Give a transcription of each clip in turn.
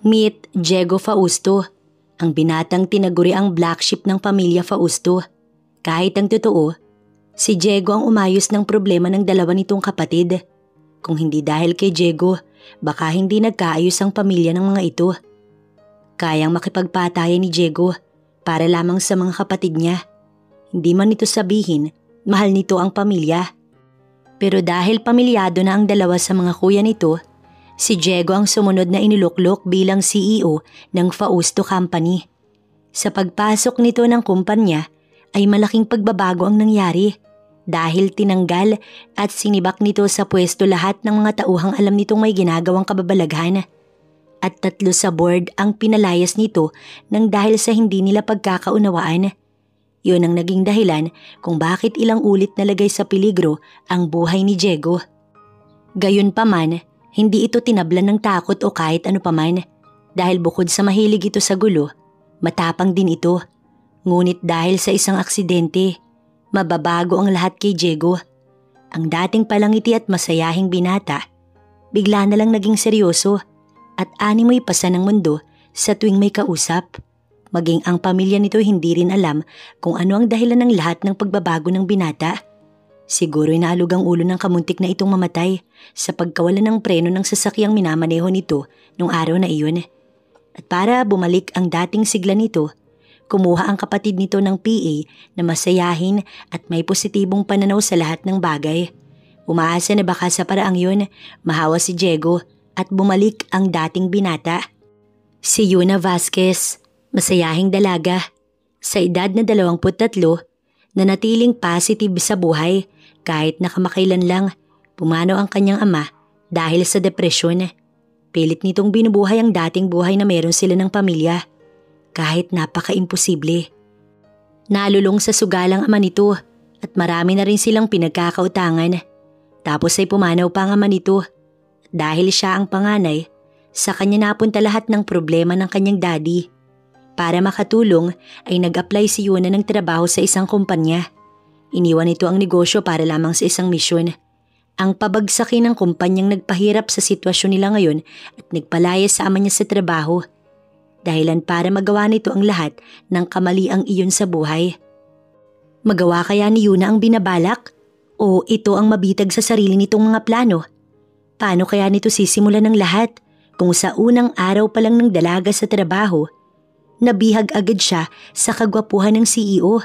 Meet Diego Fausto, ang binatang tinaguri ang black sheep ng pamilya Fausto. Kahit ang totoo, si Diego ang umayos ng problema ng dalawa nitong kapatid. Kung hindi dahil kay Diego, baka hindi nagkaayos ang pamilya ng mga ito. Kayang makipagpatayan ni Diego para lamang sa mga kapatid niya. Hindi man ito sabihin, mahal nito ang pamilya. Pero dahil pamilyado na ang dalawa sa mga kuya nito, si Diego ang sumunod na iniluklok bilang CEO ng Fausto Company. Sa pagpasok nito ng kumpanya ay malaking pagbabago ang nangyari dahil tinanggal at sinibak nito sa pwesto lahat ng mga tauhang alam nitong may ginagawang kababalaghan. At 3 sa board ang pinalayas nito nang dahil sa hindi nila pagkakaunawaan. Yun ang naging dahilan kung bakit ilang ulit nalagay sa peligro ang buhay ni Diego. Gayunpaman, hindi ito tinablan ng takot o kahit ano paman dahil bukod sa mahilig ito sa gulo, matapang din ito. Ngunit dahil sa isang aksidente, mababago ang lahat kay Diego. Ang dating palangiti at masayahing binata, bigla na lang naging seryoso at animoy pasa ng mundo sa tuwing may kausap. Maging ang pamilya nito hindi rin alam kung ano ang dahilan ng lahat ng pagbabago ng binata. Siguro'y naalog ang ulo ng kamuntik na itong mamatay sa pagkawalan ng preno ng sasakyang minamaneho nito nung araw na iyon. At para bumalik ang dating sigla nito, kumuha ang kapatid nito ng PA na masayahin at may positibong pananaw sa lahat ng bagay. Umaasa na baka sa paraang yun, mahawa si Diego at bumalik ang dating binata. Si Yuna Vasquez, masayahing dalaga, sa edad na 23, nanatiling positive sa buhay kahit nakamakailan lang pumanaw ang kanyang ama dahil sa depresyon. Pilit nitong binubuhay ang dating buhay na meron sila ng pamilya kahit napaka-imposible. Nalulong sa sugalang ama nito at marami na rin silang pinagkakautangan. Tapos ay pumanaw pa ang ama nito. Dahil siya ang panganay, sa kanya napunta lahat ng problema ng kanyang daddy. Para makatulong ay nag-apply si Yuna ng trabaho sa isang kumpanya. Iniwan ito ang negosyo para lamang sa isang misyon. Ang pabagsakin ng kumpanyang nagpahirap sa sitwasyon nila ngayon at nagpalaya sa ama niya sa trabaho. Dahilan para magawa nito ang lahat ng kamaliang iyon sa buhay. Magawa kaya ni Yuna ang binabalak? O ito ang mabitag sa sarili nitong mga plano? Paano kaya nito sisimulan ng lahat kung sa unang araw pa lang ng dalaga sa trabaho, nabihag agad siya sa kagwapuhan ng CEO?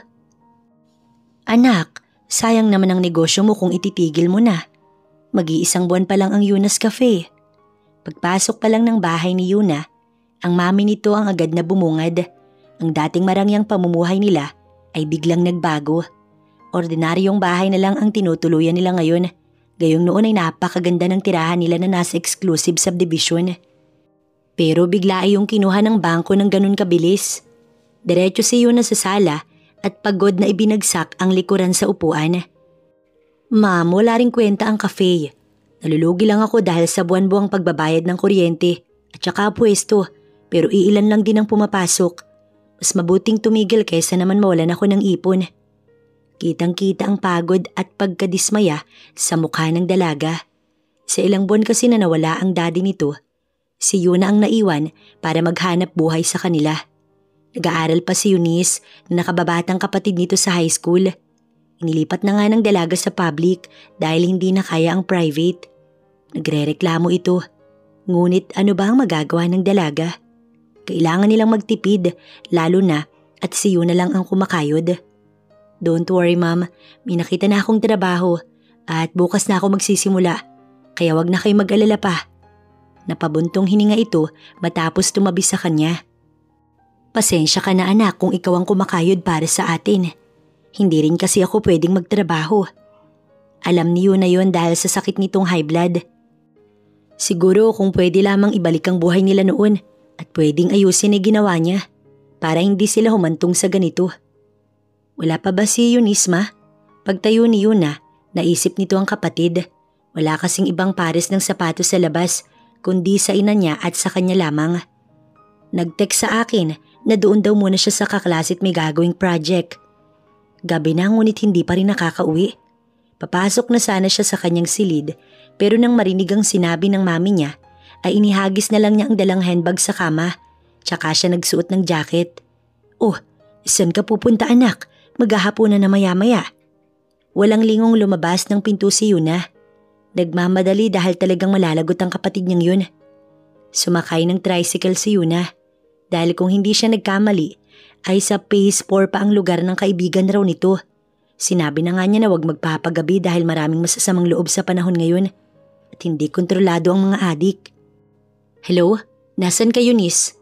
Anak, sayang naman ang negosyo mo kung ititigil mo na. Mag-iisang buwan pa lang ang Yuna's Cafe. Pagpasok pa lang ng bahay ni Yuna, ang mami nito ang agad na bumungad. Ang dating marangyang pamumuhay nila ay biglang nagbago. Ordinaryong bahay na lang ang tinutuluyan nila ngayon. Gayong noon ay napakaganda ng tirahan nila na nasa exclusive subdivision. Pero bigla ay yung kinuha ng bangko ng ganun kabilis. Diretso si Yuna sa sala at pagod na ibinagsak ang likuran sa upuan. Ma'am, wala ring kwenta ang cafe. Nalulugi lang ako dahil sa buwan-buwang pagbabayad ng kuryente at saka pwesto, pero iilan lang din ang pumapasok. Mas mabuting tumigil kaysa naman mawalan ako ng ipon. Kitang-kita ang pagod at pagkadismaya sa mukha ng dalaga. Sa ilang buwan kasi na nawala ang daddy nito, si Yuna ang naiwan para maghanap buhay sa kanila. Nag-aaral pa si Eunice na nakababatang kapatid nito sa high school. Inilipat na nga ng dalaga sa public dahil hindi na kaya ang private. Nagrereklamo ito. Ngunit ano ba ang magagawa ng dalaga? Kailangan nilang magtipid, lalo na at si Yuna lang ang kumakayod. Don't worry ma'am, may nakita na akong trabaho at bukas na ako magsisimula, kaya wag na kayo mag-alala pa. Napabuntong hininga ito matapos tumabi sa kanya. Pasensya ka na anak kung ikaw ang kumakayod para sa atin. Hindi rin kasi ako pwedeng magtrabaho. Alam niyo na yon dahil sa sakit nitong high blood. Siguro kung pwede lamang ibalik ang buhay nila noon at pwedeng ayusin ay ginawa niya para hindi sila humantong sa ganito. Wala pa ba si Eunice ma? Pagtayo ni Yuna, naisip nito ang kapatid. Wala kasing ibang pares ng sapatos sa labas, kundi sa ina niya at sa kanya lamang. Nag-text sa akin na doon daw muna siya sa kaklase at may gagawing project. Gabi na ngunit hindi pa rin nakakauwi. Papasok na sana siya sa kanyang silid pero nang marinig ang sinabi ng mami niya ay inihagis na lang niya ang dalang handbag sa kama, tsaka siya nagsuot ng jacket. Oh, saan ka pupunta anak? Maghahapunan na maya-maya. Walang lingong lumabas ng pinto si Yuna. Nagmamadali dahil talagang malalagot ang kapatid niyang yun. Sumakay ng tricycle si Yuna dahil kung hindi siya nagkamali ay sa Phase 4 pa ang lugar ng kaibigan raw nito. Sinabi na nga niya na huwag magpapagabi dahil maraming masasamang loob sa panahon ngayon at hindi kontrolado ang mga adik. Hello? Nasaan ka, Eunice?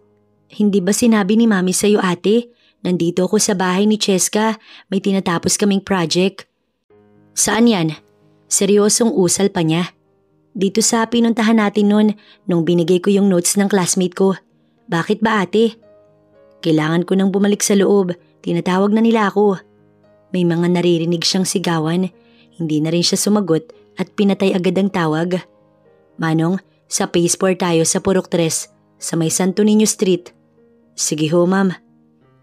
Hindi ba sinabi ni Mami sa'yo ate? Nandito ako sa bahay ni Cheska, may tinatapos kaming project. Saan yan? Seryosong usal pa niya. Dito sa pinuntahan natin nun nung binigay ko yung notes ng classmate ko. Bakit ba ate? Kailangan ko nang bumalik sa loob, tinatawag na nila ako. May mga naririnig siyang sigawan, hindi na rin siya sumagot at pinatay agad ang tawag. Manong, sa Phase 4 tayo sa Purok 3, sa may Santo Niño Street. Sige ho ma'am.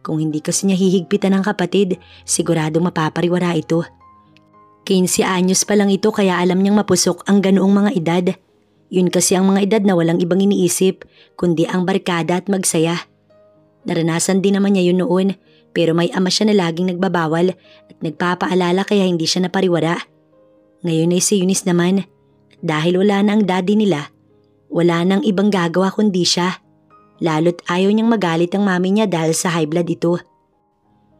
Kung hindi kasi niya hihigpitan ng kapatid, siguradong mapapariwara ito. 15 anyos pa lang ito kaya alam niyang mapusok ang ganoong mga edad. Yun kasi ang mga edad na walang ibang iniisip, kundi ang barkada at magsaya. Naranasan din naman niya yun noon, pero may ama siya na laging nagbabawal at nagpapaalala kaya hindi siya napariwara. Ngayon ay si Eunice naman, at dahil wala na ang daddy nila, wala nang ibang gagawa kundi siya. Lalo't ayaw niyang magalit ang mami niya dahil sa high blood ito.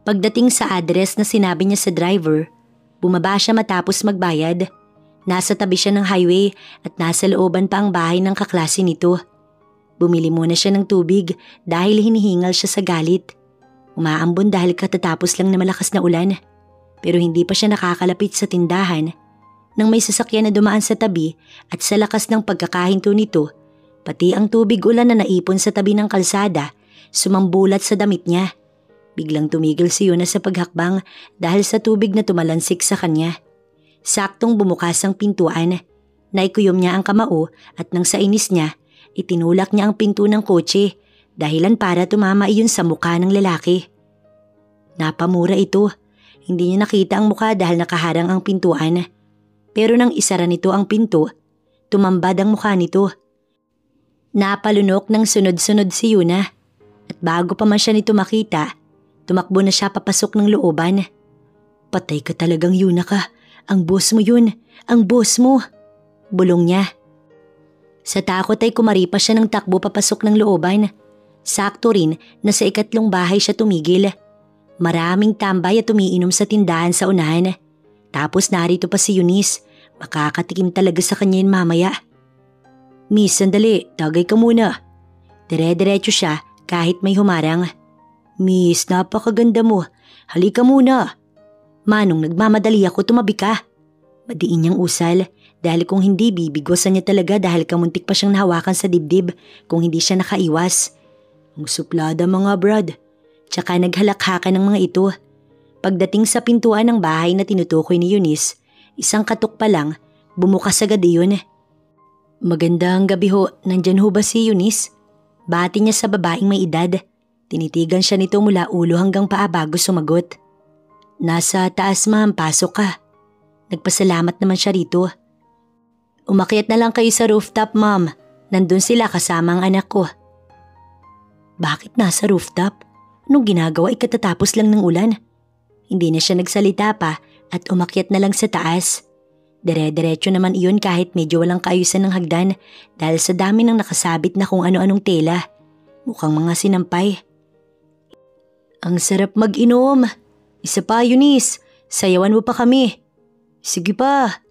Pagdating sa address na sinabi niya sa driver, bumaba siya matapos magbayad. Nasa tabi siya ng highway at nasa looban pa ang bahay ng kaklase nito. Bumili muna siya ng tubig dahil hinihingal siya sa galit. Umaambon dahil katatapos lang na malakas na ulan. Pero hindi pa siya nakakalapit sa tindahan nang may sasakyan na dumaan sa tabi at sa lakas ng pagkakahinto nito, pati ang tubig ulan na naipon sa tabi ng kalsada, sumambulat sa damit niya. Biglang tumigil si Yuna sa paghakbang dahil sa tubig na tumalansik sa kanya. Saktong bumukas ang pintuan. Naikuyom niya ang kamao at nang sa inis niya, itinulak niya ang pinto ng kotse dahilan para tumama iyon sa mukha ng lalaki. Napamura ito. Hindi niya nakita ang mukha dahil nakaharang ang pintuan. Pero nang isara nito ang pinto, tumambad ang mukha nito. Napalunok ng sunod-sunod si Yuna at bago pa man siya nito makita, tumakbo na siya papasok ng looban. Patay ka talagang Yuna ka. Ang boss mo yun. Ang boss mo. Bulong niya. Sa takot ay kumaripas siya ng takbo papasok ng looban. Sakto rin na sa ikatlong bahay siya tumigil. Maraming tambay at umiinom sa tindahan sa unahan. Tapos narito pa si Eunice. Makakatikim talaga sa kanya yun mamaya. Miss, sandali. Tagay ka muna. Dire-diretso siya kahit may humarang. Miss, napakaganda mo. Halika muna. Manong, nagmamadali ako, tumabi ka. Madiin niyang usal dahil kung hindi bibigwasan niya talaga dahil kamuntik pa siyang nahawakan sa dibdib kung hindi siya nakaiwas. Ang suplada mga brad. Tsaka naghalakhakan ng mga ito. Pagdating sa pintuan ng bahay na tinutukoy ni Eunice, isang katok pa lang, bumukas agad iyon. Magandang gabi ho, nandyan ho ba si Eunice? Bati niya sa babaeng may edad. Tinitigan siya nito mula ulo hanggang paa bago sumagot. Nasa taas ma'am, pasok ka. Nagpasalamat naman siya rito. Umakyat na lang kayo sa rooftop ma'am. Nandun sila kasama ang anak ko. Bakit nasa rooftop? Anong ginagawa ikatatapos lang ng ulan? Hindi na siya nagsalita pa at umakyat na lang sa taas. Dire-diretso naman iyon kahit medyo walang kaayusan ng hagdan dahil sa dami ng nakasabit na kung ano-anong tela. Mukhang mga sinampay. Ang sarap mag-inom. Isa pa, Eunice. Sayawan mo pa kami. Sige pa.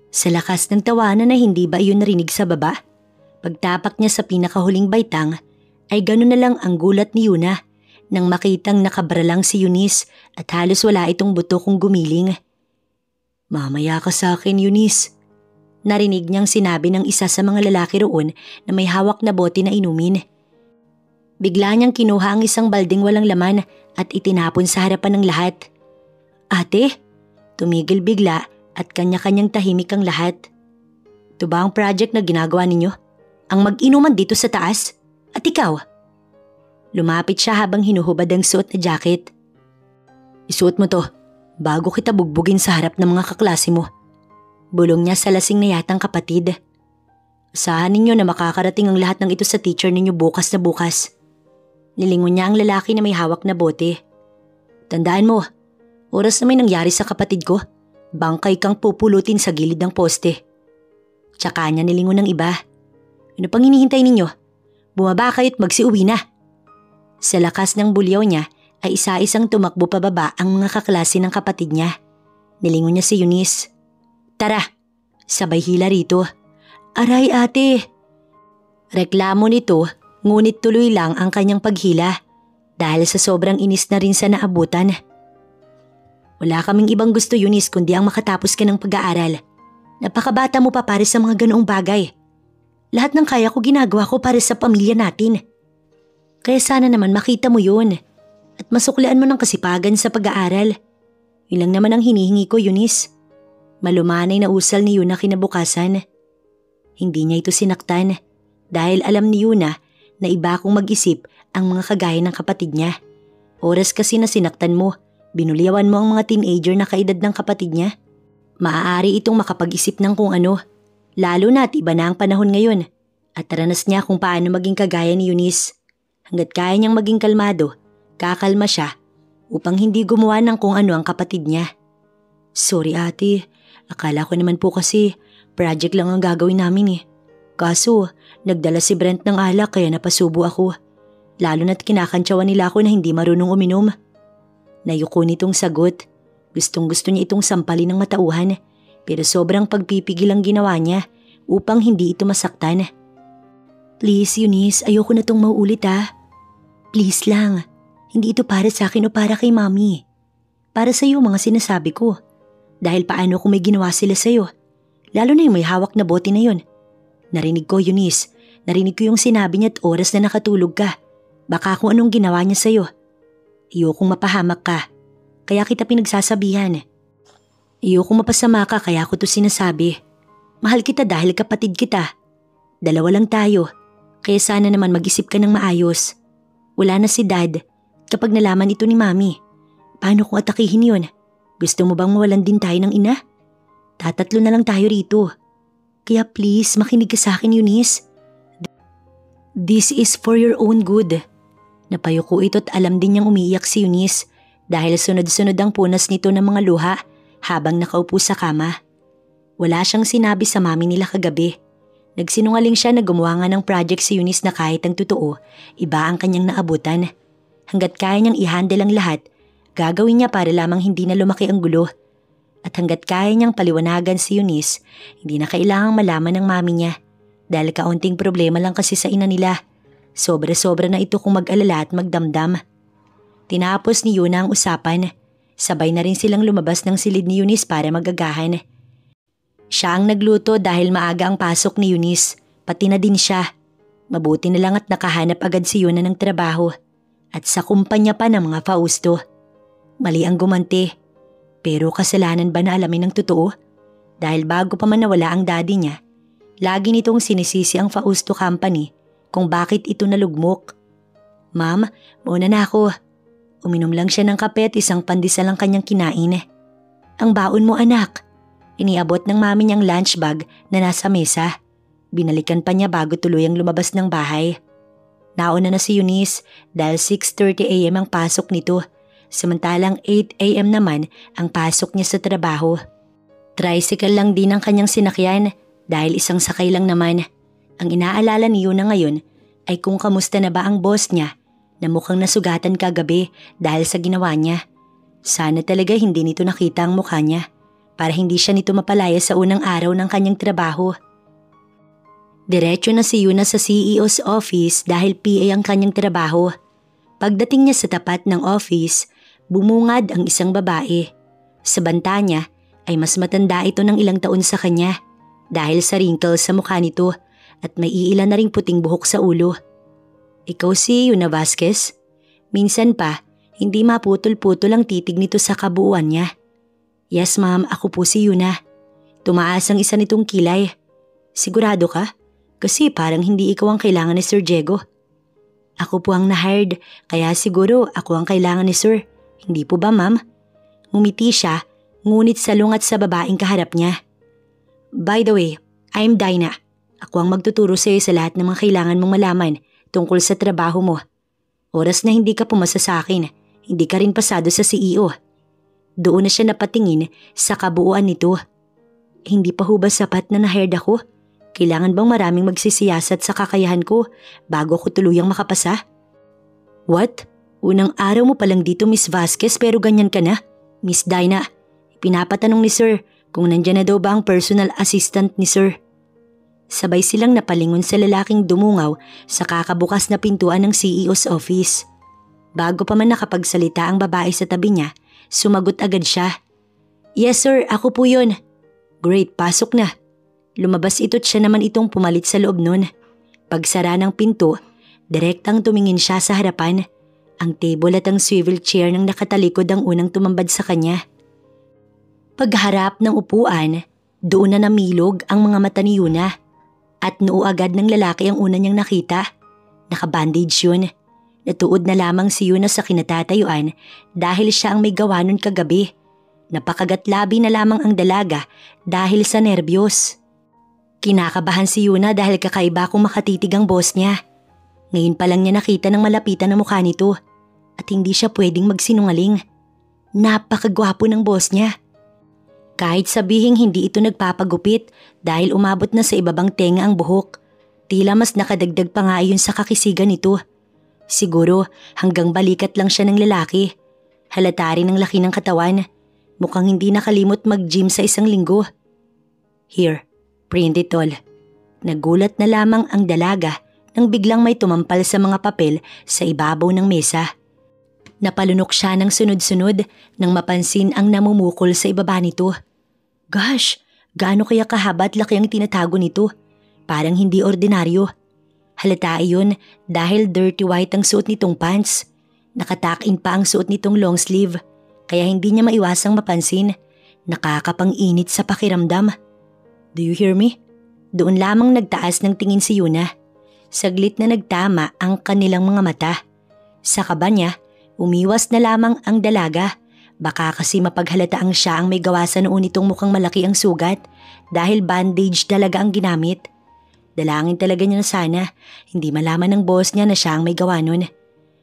Sa lakas ng tawanan na hindi ba iyon narinig sa baba? Pagtapak niya sa pinakahuling baitang, ay gano'n na lang ang gulat ni Yuna nang makitang nakabralang si Eunice at halos wala itong buto kung gumiling. Mamaya ka sa akin, Eunice. Narinig niyang sinabi ng isa sa mga lalaki roon na may hawak na bote na inumin. Bigla niyang kinuha ang isang balding walang laman at itinapon sa harapan ng lahat. Ate, tumigil bigla at kanya-kanyang tahimik ang lahat. Ito ba ang project na ginagawa ninyo? Ang mag-inuman dito sa taas? At ikaw? Lumapit siya habang hinuhubad ang suot na jacket. Isuot mo to, bago kita bugbugin sa harap ng mga kaklase mo. Bulong niya sa lasing na yatang kapatid. Asahan ninyo na makakarating ang lahat ng ito sa teacher ninyo bukas na bukas. Nilingon niya ang lalaki na may hawak na bote. Tandaan mo, oras na may nangyari sa kapatid ko, bangkay kang pupulutin sa gilid ng poste. Tsaka niya nilingon ng iba. Ano pang hinihintay ninyo? Bumaba kayo't magsiuwi na. Sa lakas ng bulyaw niya ay isa-isang tumakbo pababa ang mga kaklase ng kapatid niya. Nilingon niya si Eunice. Tara, sabay hila rito. Aray ate. Reklamo nito, ngunit tuloy lang ang kanyang paghila dahil sa sobrang inis na rin sa naabutan. Wala kaming ibang gusto, Eunice, kundi ang makatapos ka ng pag-aaral. Napakabata mo pa para sa mga ganoong bagay. Lahat ng kaya ko ginagawa ko para sa pamilya natin. Kaya sana naman makita mo yun at masuklian mo ng kasipagan sa pag-aaral. Yun lang naman ang hinihingi ko, Eunice. Malumanay na usal ni Yuna kinabukasan. Hindi niya ito sinaktan dahil alam ni Yuna na iba kong mag-isip ang mga kagaya ng kapatid niya. Oras kasi na sinaktan mo, binulyawan mo ang mga teenager na kaedad ng kapatid niya. Maaari itong makapag-isip ng kung ano. Lalo na't iba na ang panahon ngayon at taranas niya kung paano maging kagaya ni Eunice. Hanggat kaya niyang maging kalmado, kakalma siya upang hindi gumawa ng kung ano ang kapatid niya. Sorry ate, akala ko naman po kasi project lang ang gagawin namin eh. Kaso, nagdala si Brent ng alak kaya napasubo ako. Lalo na't kinakantsawan nila ako na hindi marunong uminom. Nayuko nitong sagot. Gustong gusto niya itong sampalin ng matauhan. Pero sobrang pagpipigil ang ginawa niya upang hindi ito masaktan. Please Eunice, ayoko na itong mauulit ah. Please lang, hindi ito para sa akin o para kay mami. Para sa iyo mga sinasabi ko. Dahil paano kung may ginawa sila sa iyo? Lalo na yung may hawak na bote na yun. Narinig ko Eunice, narinig ko yung sinabi niya at oras na nakatulog ka. Baka kung anong ginawa niya sa iyo. Ayokong mapahamak ka, kaya kita pinagsasabihan. Ayokong mapasama ka kaya ako to sinasabi. Mahal kita dahil kapatid kita. Dalawa lang tayo, kaya sana naman mag-isip ka ng maayos. Wala na si Dad kapag nalaman ito ni Mami. Paano kung atakihin yun? Gusto mo bang mawalan din tayo ng ina? Tatatlo na lang tayo rito. Kaya please makinig ka sa akin Eunice. This is for your own good. Napayuko ito at alam din niyang umiiyak si Eunice dahil sunod-sunod ang punas nito ng mga luha habang nakaupo sa kama. Wala siyang sinabi sa mami nila kagabi. Nagsinungaling siya na gumawa nga ng project si Eunice na kahit ang totoo, iba ang kanyang naabutan. Hanggat kaya niyang i-handle ang lahat, gagawin niya para lamang hindi na lumaki ang gulo. At hanggat kaya niyang paliwanagan si Eunice, hindi na kailangang malaman ng mami niya. Dahil kaunting problema lang kasi sa ina nila. Sobra-sobra na ito kung mag-alala at magdamdam. Tinapos ni Yuna ang usapan. Sabay na rin silang lumabas ng silid ni Eunice para magagahan. Siya ang nagluto dahil maaga ang pasok ni Eunice, pati na din siya. Mabuti na lang at nakahanap agad si Yuna ng trabaho at sa kumpanya pa ng mga Fausto. Mali ang gumanti, pero kasalanan ba na alamin ng totoo? Dahil bago pa man nawala ang daddy niya, lagi nitong sinisisi ang Fausto Company kung bakit ito nalugmok. Ma'am, mauna na ako. Uminom lang siya ng kape at isang pandesal ang kanyang kinain. Ang baon mo anak. Iniabot ng mami niyang lunch bag na nasa mesa. Binalikan pa niya bago tuluyang lumabas ng bahay. Nauna na si Eunice dahil 6:30 AM ang pasok nito, samantalang 8 AM naman ang pasok niya sa trabaho. Tricycle lang din ang kanyang sinakyan dahil isang sakay lang naman. Ang inaalala ni Yuna ngayon ay kung kamusta na ba ang boss niya na mukhang nasugatan kagabi dahil sa ginawa niya. Sana talaga hindi nito nakita ang mukha niya para hindi siya nito mapalaya sa unang araw ng kanyang trabaho. Diretso na si Yuna sa CEO's office dahil PA ang kanyang trabaho. Pagdating niya sa tapat ng office, bumungad ang isang babae. Sa banta niya ay mas matanda ito ng ilang taon sa kanya dahil sa wrinkles sa mukha nito at may iilan na ring puting buhok sa ulo. Ikaw si Yuna Vasquez? Minsan pa, hindi maputol-putol ang titig nito sa kabuuan niya. Yes ma'am, ako po si Yuna. Tumaas ang isa nitong kilay. Sigurado ka? Kasi parang hindi ikaw ang kailangan ni Sir Diego. Ako po ang na-hired, kaya siguro ako ang kailangan ni Sir. Hindi po ba ma'am? Ngumiti siya, ngunit salungat sa babaeng kaharap niya. By the way, I'm Dinah. Ako ang magtuturo sa iyo sa lahat ng mga kailangan mong malaman tungkol sa trabaho mo. Oras na hindi ka pumasa sa akin, hindi ka rin pasado sa CEO. Doon na siya napatingin sa kabuuan nito. Hindi pa ho ba sapat na na-hired ako? Kailangan bang maraming magsisiyasat sa kakayahan ko bago ko tuluyang makapasa? What? Unang araw mo palang dito, Miss Vasquez, pero ganyan ka na? Miss Dinah, pinapatanong ni Sir kung nandyan na daw ba ang personal assistant ni Sir. Sabay silang napalingon sa lalaking dumungaw sa kakabukas na pintuan ng CEO's office. Bago pa man nakapagsalita ang babae sa tabi niya, sumagot agad siya. Yes sir, ako po yun. Great, pasok na. Lumabas ito't siya naman itong pumalit sa loob nun. Pagsara ng pinto, direktang tumingin siya sa harapan. Ang table at ang swivel chair ng nakatalikod ang unang tumambad sa kanya. Pagharap ng upuan, doon na namilog ang mga mata ni Yuna. At noo agad ng lalaki ang una niyang nakita. Nakabandage yun. Natuod na lamang si Yuna sa kinatatayuan dahil siya ang may gawa nun kagabi. Napakagatlabi na lamang ang dalaga dahil sa nerbiyos. Kinakabahan si Yuna dahil kakaiba kung makatitig ang boss niya. Ngayon pa lang niya nakita ng malapitan na mukha nito at hindi siya pwedeng magsinungaling. Napakagwapo ng boss niya. Kahit sabihing hindi ito nagpapagupit dahil umabot na sa ibabang tenga ang buhok, tila mas nakadagdag pa nga iyon sa kakisigan nito. Siguro hanggang balikat lang siya ng lalaki. Halata rin ang laki ng katawan. Mukhang hindi nakalimot mag-gym sa isang linggo. Here, print it all. Nagulat na lamang ang dalaga nang biglang may tumampal sa mga papel sa ibabaw ng mesa. Napalunok siya ng sunod-sunod nang mapansin ang namumukol sa ibaba nito. Gosh, gaano kaya kahaba at laki ang tinatago nito? Parang hindi ordinaryo. Halata iyon dahil dirty white ang suot nitong pants. Nakatakin pa ang suot nitong long sleeve, kaya hindi niya maiwasang mapansin. Nakakapang-init sa pakiramdam. Do you hear me? Doon lamang nagtaas ng tingin si Yuna. Saglit na nagtama ang kanilang mga mata. Sa kaba niya, umiwas na lamang ang dalaga. Baka kasi mapaghalata ang siya ang may gawa sa noon itong mukhang malaki ang sugat dahil bandage talaga ang ginamit. Dalangin talaga niya na sana hindi malaman ng boss niya na siya ang may gawa nun.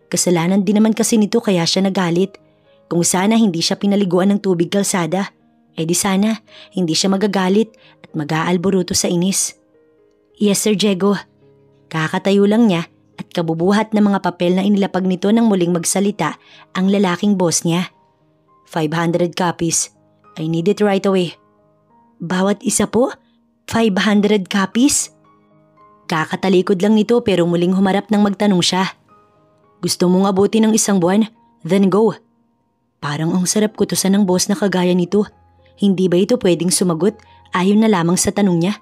Kasalanan din naman kasi nito kaya siya nagalit. Kung sana hindi siya pinaliguan ng tubig kalsada, di sana hindi siya magagalit at mag-aalboruto sa inis. Yes Sir Diego. Kakatayo lang niya at kabubuhat ng mga papel na inilapag nito nang muling magsalita ang lalaking boss niya. 500 copies. I need it right away. Bawat isa po? 500 copies? Kakatalikod lang nito pero muling humarap nang magtanong siya. Gusto mong abutin ng isang buwan? Then go. Parang ang sarap kutusan ng boss na kagaya nito. Hindi ba ito pwedeng sumagot ayon na lamang sa tanong niya?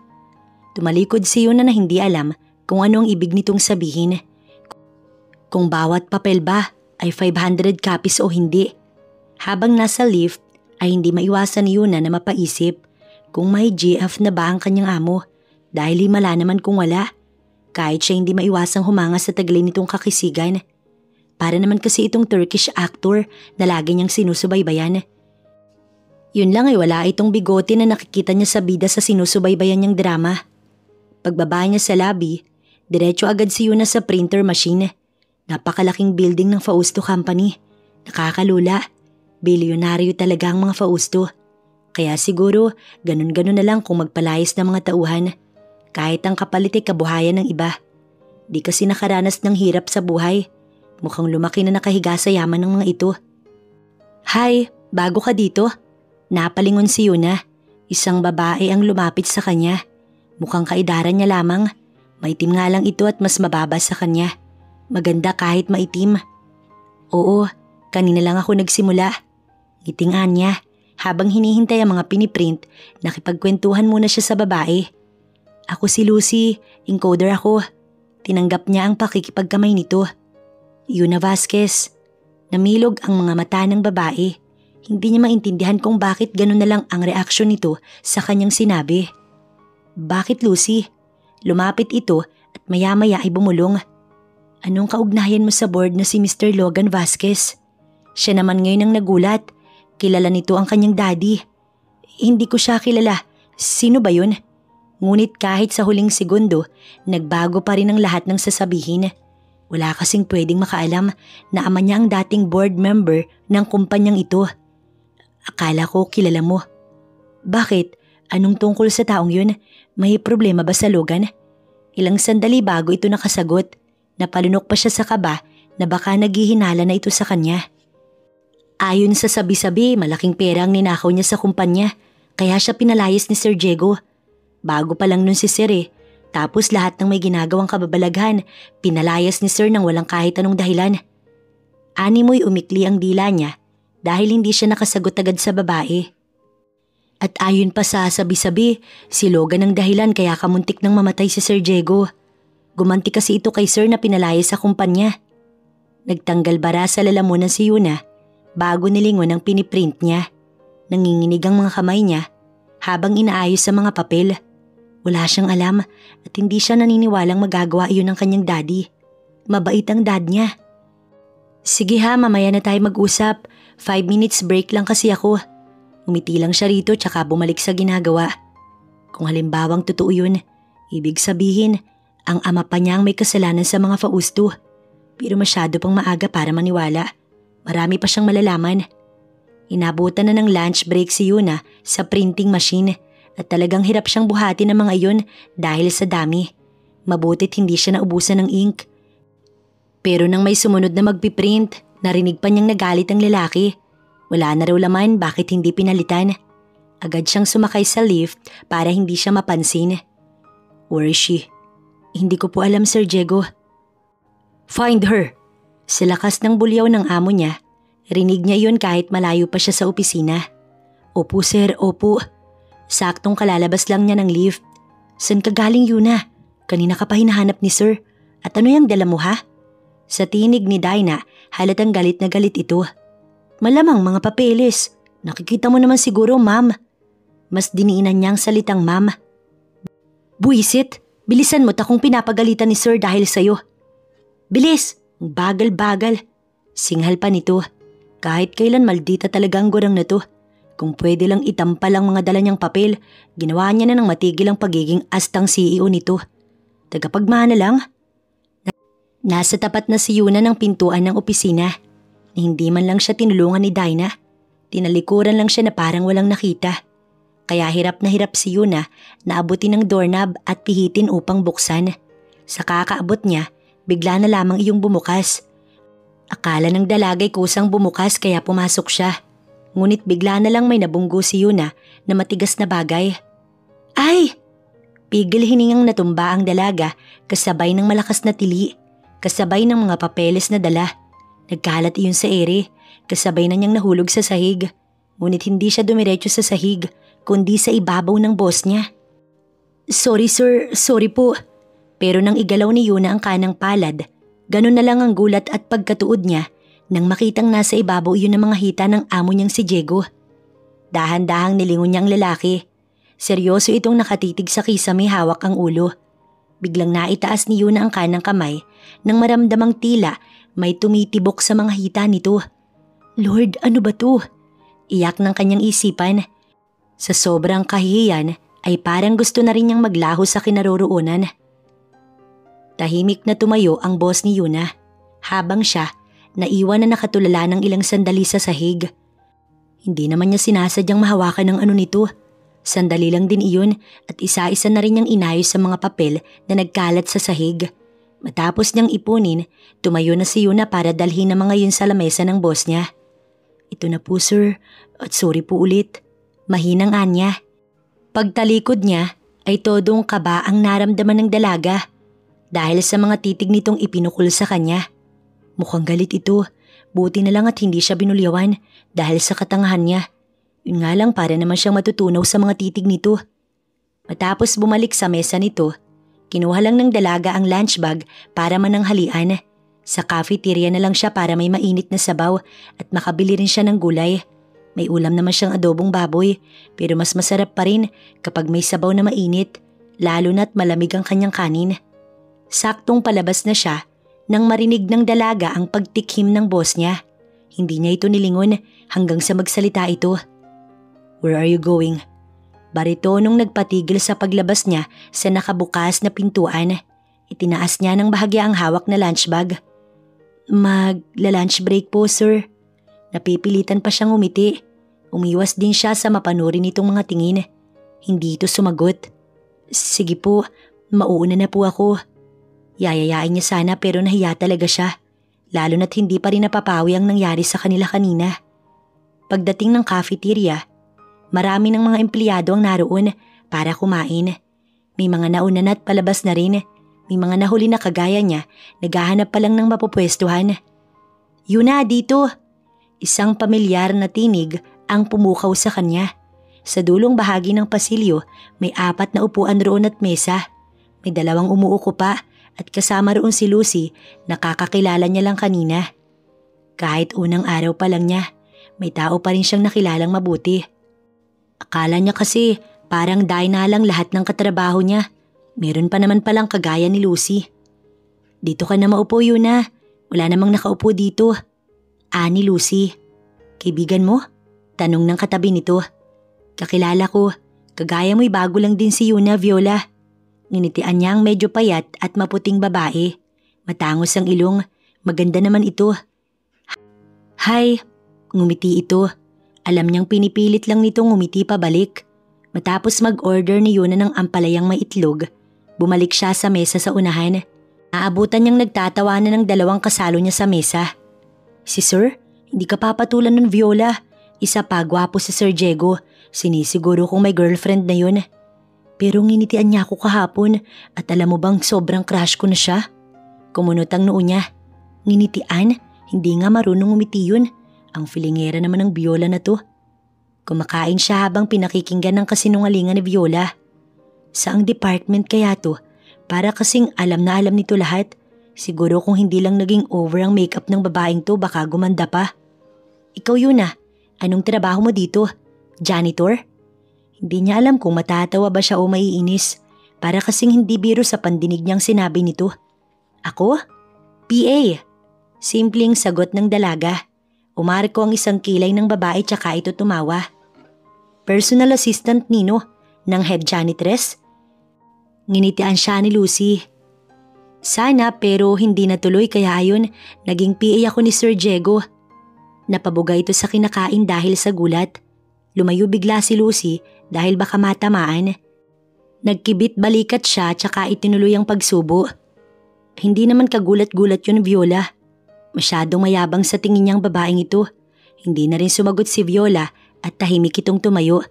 Tumalikod si Yuna na hindi alam kung ano ang ibig nitong sabihin. Kung bawat papel ba ay 500 copies o hindi. Habang nasa lift ay hindi maiwasan ni Yuna na mapaisip kung may GF na ba ang kanyang amo dahil himala naman kung wala. Kahit siya hindi maiwasang humanga sa taglay nitong kakisigan. Para naman kasi itong Turkish actor na lagi niyang sinusubaybayan. Yun lang ay wala itong bigote na nakikita niya sa bida sa sinusubaybayan niyang drama. Pagbaba niya sa lobby, diretso agad si Yuna sa printer machine. Napakalaking building ng Fausto Company. Nakakalula. Bilyonaryo talaga ang mga Fausto. Kaya siguro ganun-ganun na lang kung magpalayas ng mga tauhan. Kahit ang kapalit ay kabuhayan ng iba. Di kasi nakaranas ng hirap sa buhay. Mukhang lumaki na nakahiga sa yaman ng mga ito. Hi, bago ka dito? Napalingon si Yuna. Isang babae ang lumapit sa kanya. Mukhang kaidaran niya lamang. Maitim nga lang ito at mas mababa sa kanya. Maganda kahit maitim. Oo, kanina lang ako nagsimula. Ngitingan niya. Habang hinihintay ang mga piniprint, nakipagkwentuhan muna siya sa babae. Ako si Lucy, encoder ako. Tinanggap niya ang pakikipagkamay nito. Yuna Vasquez. Namilog ang mga mata ng babae. Hindi niya maintindihan kung bakit ganun na lang ang reaksyon nito sa kanyang sinabi. Bakit Lucy? Lumapit ito at maya-maya ay bumulong. Anong kaugnayan mo sa board na si Mr. Logan Vasquez? Siya naman ngayon ang nagulat. Kilala nito ang kanyang daddy. Hindi ko siya kilala. Sino ba yun? Ngunit kahit sa huling segundo, nagbago pa rin ang lahat ng sasabihin. Wala kasing pwedeng makaalam na ama niya ang dating board member ng kumpanyang ito. Akala ko kilala mo. Bakit? Anong tungkol sa taong yun? May problema ba sa Logan? Ilang sandali bago ito nakasagot. Napalunok pa siya sa kaba na baka naghihinala na ito sa kanya. Ayon sa sabi-sabi, malaking pera ang ninakaw niya sa kumpanya, kaya siya pinalayas ni Sir Diego. Bago pa lang nun si Sir tapos lahat ng may ginagawang kababalaghan, pinalayas ni Sir nang walang kahit anong dahilan. Animoy umikli ang dila niya dahil hindi siya nakasagot agad sa babae. At ayon pa sa sabi-sabi, si Logan ang dahilan kaya kamuntik nang mamatay si Sir Diego. Gumanti kasi ito kay Sir na pinalayas sa kumpanya. Nagtanggal bara sa lalamunan si Yuna bago nilingon ang piniprint niya. Nanginginig ang mga kamay niya habang inaayos sa mga papel. Wala siyang alam at hindi siya naniniwalang magagawa iyon ng kanyang daddy. Mabait ang dad niya. Sige ha, mamaya na tayo mag-usap. 5 minutes break lang kasi ako. Umiti lang siya rito tsaka bumalik sa ginagawa. Kung halimbawang totoo yun, ibig sabihin, ang ama pa niya ang may kasalanan sa mga Fausto. Pero masyado pang maaga para maniwala. Marami pa siyang malalaman. Inabutan na ng lunch break si Yuna sa printing machine at talagang hirap siyang buhatin ng mga iyon dahil sa dami. Mabutit hindi siya naubusan ng ink. Pero nang may sumunod na magpiprint, narinig pa niyang nagalit ang lalaki. Wala na raw laman, bakit hindi pinalitan? Agad siyang sumakay sa lift para hindi siya mapansin. Where is she? Hindi ko po alam, Sir Diego. Find her! Sa lakas ng bulyaw ng amo niya, rinig niya yun kahit malayo pa siya sa opisina. Opo sir, opo. Saktong kalalabas lang niya ng lift. San ka galing Yuna? Kanina ka pa hinahanap ni sir. At ano yung dala mo ha? Sa tinig ni Dinah, halatang galit na galit ito. Malamang mga papeles. Nakikita mo naman siguro, ma'am. Mas diniinan niya ang salitang ma'am. Buisit, bilisan mo takong pinapagalitan ni sir dahil sa'yo. Bilis! Bagal-bagal. Singhal pa nito. Kahit kailan maldita talaga ang gurang na to. Kung pwede lang itampal ang mga dala niyang papel, ginawa niya na ng matigil ang pagiging astang CEO nito. Tagapagmana lang. Nasa tapat na si Yuna ng pintuan ng opisina. Hindi man lang siya tinulungan ni Dinah. Tinalikuran lang siya na parang walang nakita. Kaya hirap na hirap si Yuna na abutin ng doorknob at pihitin upang buksan. Sa kakaabot niya, bigla na lamang iyong bumukas. Akala ng dalagay kusang bumukas kaya pumasok siya. Ngunit bigla na lang may nabunggo si Yuna na matigas na bagay. Ay! Pigil hiningang natumba ang dalaga kasabay ng malakas na tili. Kasabay ng mga papeles na dala. Nagkalat iyon sa ere, kasabay na niyang nahulog sa sahig. Ngunit hindi siya dumiretso sa sahig, kundi sa ibabaw ng boss niya. Sorry sir, sorry po. Pero nang igalaw ni Yuna ang kanang palad, ganun na lang ang gulat at pagkatuod niya nang makitang nasa ibabaw iyon ng mga hita ng amo niyang si Diego. Dahan-dahang nilingon niya ang lalaki. Seryoso itong nakatitig sa kisame hawak ang ulo. Biglang naitaas ni Yuna ang kanang kamay nang maramdamang tila may tumitibok sa mga hita nito. Lord, ano ba to? Iyak ng kanyang isipan. Sa sobrang kahihiyan ay parang gusto na rin niyang maglaho sa kinaroroonan. Tahimik na tumayo ang boss ni Yuna habang siya naiwan na nakatulala ng ilang sandali sa sahig. Hindi naman niya sinasadyang mahawakan ng ano nito. Sandali lang din iyon at isa-isa na rin niyang inayos sa mga papel na nagkalat sa sahig. Matapos niyang ipunin, tumayo na si Yuna para dalhin ang mga yun sa lamesa ng boss niya. Ito na po sir, at sorry po ulit. Mahinang anya. Pagtalikod niya ay todong kaba ang naramdaman ng dalaga dahil sa mga titig nitong ipinukul sa kanya. Mukhang galit ito, buti na lang at hindi siya binulyawan dahil sa katangahan niya. Yun nga lang para naman siyang matutunaw sa mga titig nito. Matapos bumalik sa mesa nito, kinuha lang ng dalaga ang lunch bag para mananghalian. Sa cafeteria na lang siya para may mainit na sabaw at makabili rin siya ng gulay. May ulam naman siyang adobong baboy pero mas masarap pa rin kapag may sabaw na mainit, lalo na't malamig ang kanyang kanin. Saktong palabas na siya nang marinig ng dalaga ang pagtikhim ng boss niya. Hindi niya ito nilingon hanggang sa magsalita ito. Where are you going? Baritonong nagpatigil sa paglabas niya sa nakabukas na pintuan. Itinaas niya ng bahagya ang hawak na lunch bag. Magla-lunch break po, sir. Napipilitan pa siyang umiti. Umiwas din siya sa mapanurin nitong mga tingin. Hindi ito sumagot. Sige po, mauuna na po ako. Yayayain niya sana pero nahiya talaga siya. Lalo na't hindi pa rin napapawi ang nangyari sa kanila kanina. Pagdating ng cafeteria, marami ng mga empleyado ang naroon para kumain. May mga nauna na at palabas na rin. May mga nahuli na kagaya niya, naghahanap pa lang ng mapupwestuhan. Yun na, dito! Isang pamilyar na tinig ang pumukaw sa kanya. Sa dulong bahagi ng pasilyo, may 4 na upuan roon at mesa. May 2 umuuko pa at kasama roon si Lucy, nakakakilala niya lang kanina. Kahit unang araw pa lang niya, may tao pa rin siyang nakilalang mabuti. Akala niya kasi parang na lang lahat ng katrabaho niya. Meron pa naman palang kagaya ni Lucy. Dito ka na maupo, Yuna. Wala namang nakaupo dito. Ni Lucy. Kaibigan mo? Tanong ng katabi nito. Kakilala ko. Kagaya mo'y bago lang din si Yuna, Viola. Nginitian niya ang medyo payat at maputing babae. Matangos ang ilong. Maganda naman ito. Hi. Ngumiti ito. Alam niyang pinipilit lang nitong ngumiti pabalik. Matapos mag-order ni Yuna ng ampalayang may itlog, bumalik siya sa mesa sa unahan. Naabutan niyang nagtatawanan ng 2 kasalo niya sa mesa. Si Sir? Hindi ka papatulan nun, Viola. Isa pa, gwapo si Sir Diego. Sinisiguro kung may girlfriend na yun. Pero nginitian niya ako kahapon at alam mo bang sobrang crush ko na siya? Kumunot ang noo niya. Nginitian? Hindi nga marunong umiti yun. Ang filingera naman ng Viola na to. Kumakain siya habang pinakikinggan ng kasinungalingan ni Viola. Saang department kaya to? Para kasing alam na alam nito lahat. Siguro kung hindi lang naging over ang makeup ng babaeng to, baka gumanda pa. Ikaw Yuna, anong trabaho mo dito? Janitor? Hindi niya alam kung matatawa ba siya o maiinis. Para kasing hindi biro sa pandinig niyang sinabi nito. Ako? PA. Simpleng sagot ng dalaga. Umarko ang isang kilay ng babae tsaka ito tumawa. Personal assistant nino ng head janitress? Nginitian siya ni Lucy. Sana pero hindi natuloy kaya ayon naging PA ako ni Sir Diego. Napabuga ito sa kinakain dahil sa gulat. Lumayo bigla si Lucy dahil baka matamaan. Nagkibit balikat siya tsaka itinuloy ang pagsubo. Hindi naman kagulat-gulat yun, Viola. Masyadong mayabang sa tingin niyang babaeng ito. Hindi na rin sumagot si Viola at tahimik itong tumayo.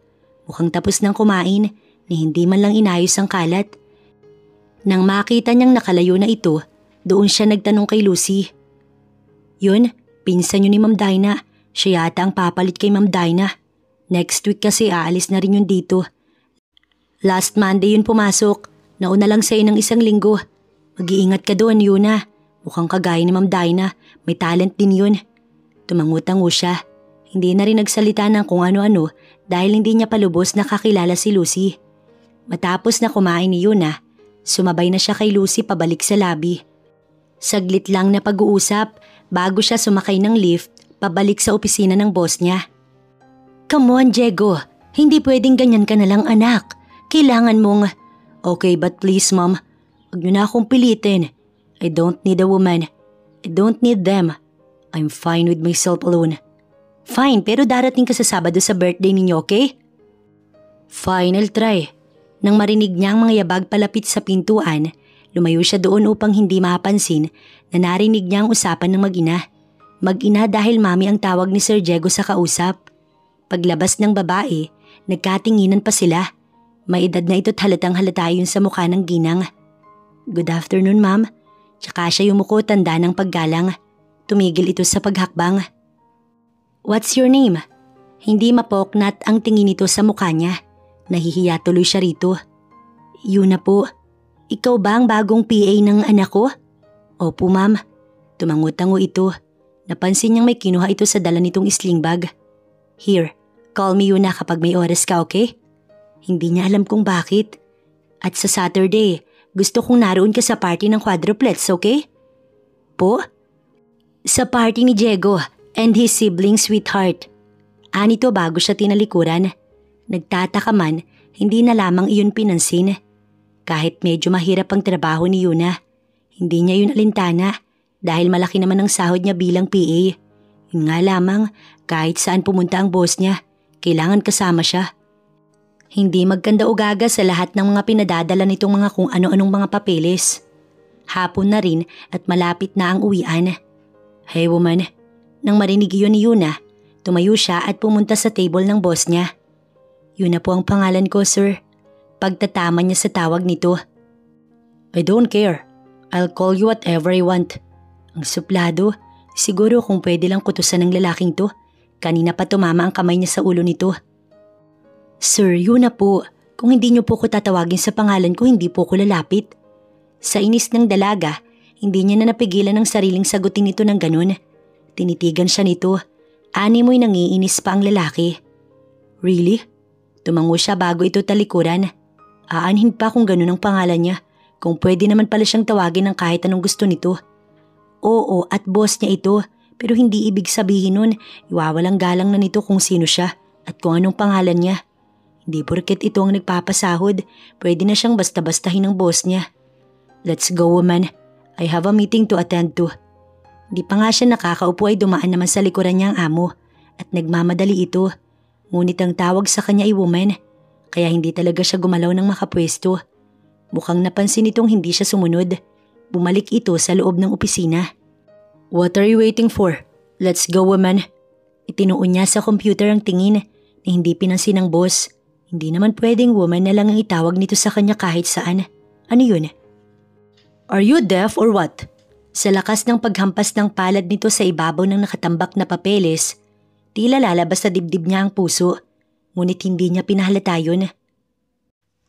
Mukhang tapos nang kumain ni hindi man lang inayos ang kalat. Nang makita niyang nakalayo na ito, doon siya nagtanong kay Lucy. Yun, pinsan yun ni Ma'am Dinah. Siya yata ang papalit kay Ma'am Dinah. Next week kasi aalis na rin yun dito. Last Monday yun pumasok. Nauna lang sa'yo ng 1 linggo. Mag-iingat ka doon, Yuna. Mukhang kagaya ni Ma'am Dinah. May talent din yun. Tumangutango siya. Hindi na rin nagsalita ng kung ano-ano dahil hindi niya palubos nakakilala si Lucy. Matapos na kumain ni Yuna, sumabay na siya kay Lucy pabalik sa lobby. Saglit lang na pag-uusap bago siya sumakay ng lift pabalik sa opisina ng boss niya. Come on, Diego. Hindi pwedeng ganyan ka na lang, anak. Kailangan mong… Okay, but please, Mom. Huwag niyo na akong pilitin. I don't need a woman. I don't need them. I'm fine with myself alone. Fine, pero darating ka sa Sabado sa birthday ninyo, okay? Fine, I'll try. Nang marinig niya ang mga yabag palapit sa pintuan, lumayo siya doon upang hindi mapansin na narinig niya ang usapan ng mag-ina. Mag-ina dahil mami ang tawag ni Sir Diego sa kausap. Paglabas ng babae, nagkatinginan pa sila. May edad na ito't halatang halata yun sa mukha ng ginang. Good afternoon, ma'am. Tsaka siya yumuko tanda ng paggalang. Tumigil ito sa paghakbang. What's your name? Hindi mapoknat ang tingin nito sa mukha niya. Nahihiya tuloy siya rito. Yuna po. Ikaw ba ang bagong PA ng anak ko? Opo, ma'am. Tumangutango ito. Napansin niyang may kinuha ito sa dala nitong sling bag. Here, call me Yuna kapag may oras ka, okay? Hindi niya alam kung bakit. At sa Saturday, gusto kong naroon ka sa party ng quadruplets, okay? Po? Sa party ni Diego and his sibling sweetheart. Anito bago siya tinalikuran. Nagtataka man hindi na lamang iyon pinansin. Kahit medyo mahirap ang trabaho ni Yuna, hindi niya yun alintana dahil malaki naman ang sahod niya bilang PA. Yun nga lamang, kahit saan pumunta ang boss niya, kailangan kasama siya. Hindi magkanda o gaga sa lahat ng mga pinadadala nitong mga kung ano-anong mga papeles. Hapon na rin at malapit na ang uwian. Hey woman, nang marinig iyon ni Yuna, tumayo siya at pumunta sa table ng boss niya. Yuna po ang pangalan ko, sir. Pagtatama niya sa tawag nito. I don't care. I'll call you whatever I want. Ang suplado, siguro kung pwede lang kutusan ng lalaking to. Kanina pa tumama ang kamay niya sa ulo nito. Sir, Yuna po. Kung hindi niyo po ko tatawagin sa pangalan ko, hindi po ko lalapit. Sa inis ng dalaga, hindi niya na napigilan ang sariling sagutin nito ng ganun. Tinitigan siya nito. Animoy nangiinis pa ang lalaki. Really? Tumango siya bago ito talikuran. Aanhin pa kung ganun ang pangalan niya. Kung pwede naman pala siyang tawagin ng kahit anong gusto nito. Oo, at boss niya ito. Pero hindi ibig sabihin nun, iwawalang galang na nito kung sino siya at kung anong pangalan niya. Hindi porket ito ang nagpapasahod, pwede na siyang basta-bastahin ng boss niya. Let's go, woman. I have a meeting to attend to. Di pa nga siya nakakaupo ay dumaan naman sa likuran niya ang amo at nagmamadali ito. Ngunit ang tawag sa kanya ay woman, kaya hindi talaga siya gumalaw ng makapwesto. Mukhang napansin itong hindi siya sumunod. Bumalik ito sa loob ng opisina. What are you waiting for? Let's go, woman. Itinuon niya sa computer ang tingin na hindi pinansin ng boss. Hindi naman pwedeng woman na lang ang itawag nito sa kanya kahit saan. Ano yun? Are you deaf or what? Sa lakas ng paghampas ng palad nito sa ibabaw ng nakatambak na papeles, tila lalabas sa dibdib niya ang puso. Ngunit hindi niya pinahalata yun.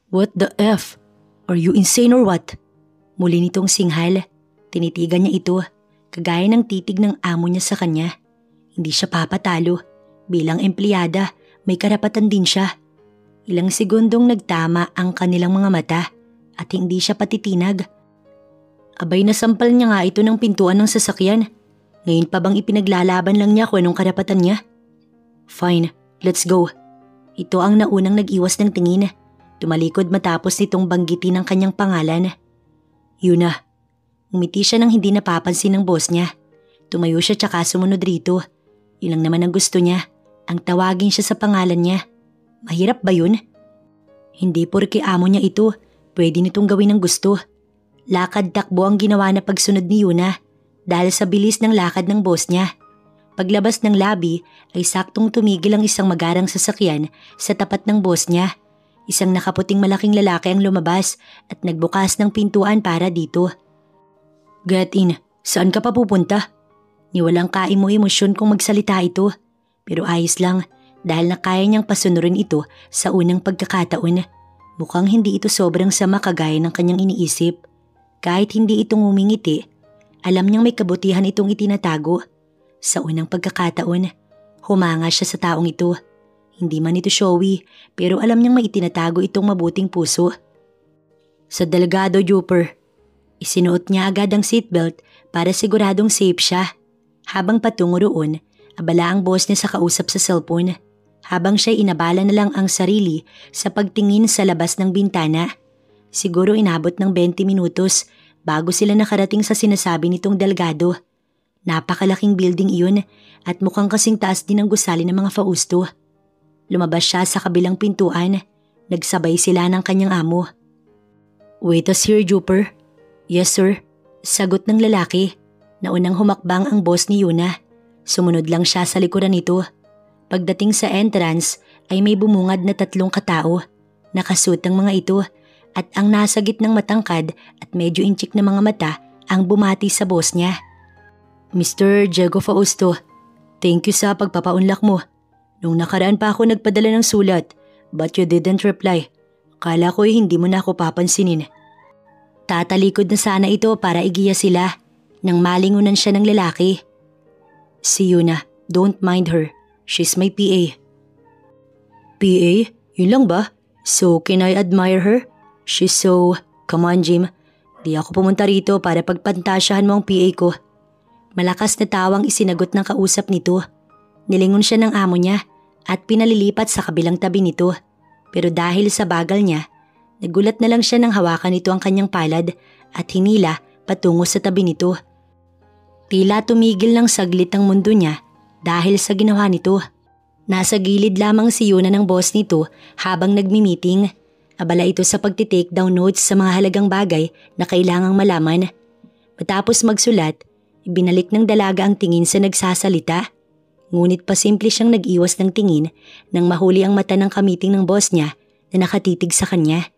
What the F? Are you insane or what? Muli nitong singhal. Tinitigan niya ito, kagaya ng titig ng amo niya sa kanya. Hindi siya papatalo. Bilang empleyada, may karapatan din siya. Ilang segundong nagtama ang kanilang mga mata at hindi siya patitinag. Abay nasampal niya nga ito ng pintuan ng sasakyan. Ngayon pa bang ipinaglalaban lang niya kung anong karapatan niya? Fine, let's go. Ito ang naunang nag-iwas ng tingin. Tumalikod matapos nitong banggitin ang kanyang pangalan. Yuna. Umiti siya nang hindi napapansin ng boss niya. Tumayo siya tsaka sumunod rito. Yun lang naman ang gusto niya. Ang tawagin siya sa pangalan niya. Mahirap ba yun? Hindi porke amo niya ito, pwede nitong gawin ng gusto. Lakad-takbo ang ginawa na pagsunod ni Yuna dahil sa bilis ng lakad ng boss niya. Paglabas ng lobby ay saktong tumigil ang isang magarang sasakyan sa tapat ng boss niya. Isang nakaputing malaking lalaki ang lumabas at nagbukas ng pintuan para dito. Get in, saan ka pa pupunta? Niwalang kaimo-emosyon kung magsalita ito. Pero ayos lang dahil nakaya niyang pasunurin ito sa unang pagkakataon. Mukhang hindi ito sobrang sama kagaya ng kanyang iniisip. Kahit hindi ito ngumingiti, alam niyang may kabutihan itong itinatago. Sa unang pagkakataon, humanga siya sa taong ito. Hindi man ito showy, pero alam niyang may itinatago itong mabuting puso. Sa Delgado Jupiter, isinuot niya agad ang seatbelt para siguradong safe siya. Habang patungo roon, abala ang boss niya sa kausap sa cellphone. Habang siya inabala na lang ang sarili sa pagtingin sa labas ng bintana. Siguro inabot ng 20 minutos bago sila nakarating sa sinasabi nitong Delgado. Napakalaking building iyon at mukhang kasing taas din ang gusali ng mga Fausto. Lumabas siya sa kabilang pintuan. Nagsabay sila ng kanyang amo. Wait us here, Jupiter. Yes, sir. Sagot ng lalaki. Naunang humakbang ang boss ni Yuna. Sumunod lang siya sa likuran nito. Pagdating sa entrance ay may bumungad na 3 katao. Nakasuot ang mga ito at ang nasa gitnang matangkad at medyo inchik na mga mata ang bumati sa boss niya. Mr. Diego Fausto, thank you sa pagpapaunlak mo. Nung nakaraan pa ako nagpadala ng sulat, but you didn't reply. Kala ko hindi mo na ako papansinin. Tatalikod na sana ito para igiya sila nang malingunan siya ng lalaki. Si Yuna, don't mind her. She's my PA. PA? Yun lang ba? So can I admire her? She's so… Come on, Jim. Di ako pumunta rito para pagpantasyahan mo ang PA ko. Malakas na tawang isinagot ng kausap nito. Nilingon siya ng amo niya at pinalilipat sa kabilang tabi nito. Pero dahil sa bagal niya, nagulat na lang siya nang hawakan nito ang kanyang palad at hinila patungo sa tabi nito. Tila tumigil ng saglit ang mundo niya dahil sa ginawa nito. Nasa gilid lamang si Yuna ng boss nito habang nagmi-meeting. Abala ito sa pagtitake down notes sa mga halagang bagay na kailangang malaman. Matapos magsulat, ibinalik ng dalaga ang tingin sa nagsasalita. Ngunit pasimple siyang nag-iwas ng tingin nang mahuli ang mata ng kamiting ng boss niya na nakatitig sa kanya.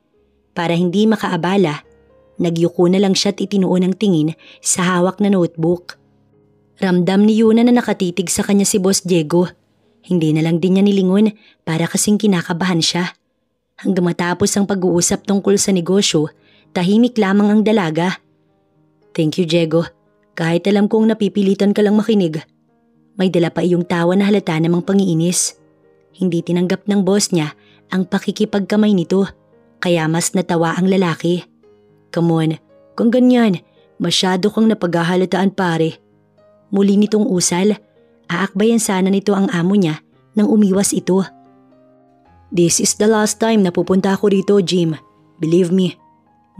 Para hindi makaabala, nagyuko na lang siya at itinuon ang tingin sa hawak na notebook. Ramdam ni Yuna na nakatitig sa kanya si Boss Diego. Hindi na lang din niya nilingon para kasing kinakabahan siya. Hanggang matapos ang pag-uusap tungkol sa negosyo, tahimik lamang ang dalaga. Thank you, Diego. Kahit alam kong napipilitan ka lang makinig. May dala pa iyong tawa na halata namang pangiinis. Hindi tinanggap ng boss niya ang pakikipagkamay nito, kaya mas natawa ang lalaki. Come on, kung ganyan, masyado kang napaghahalataan pare. Muli nitong usal, aakbayan sana nito ang amo niya nang umiwas ito. This is the last time na pupunta ako rito, Jim. Believe me.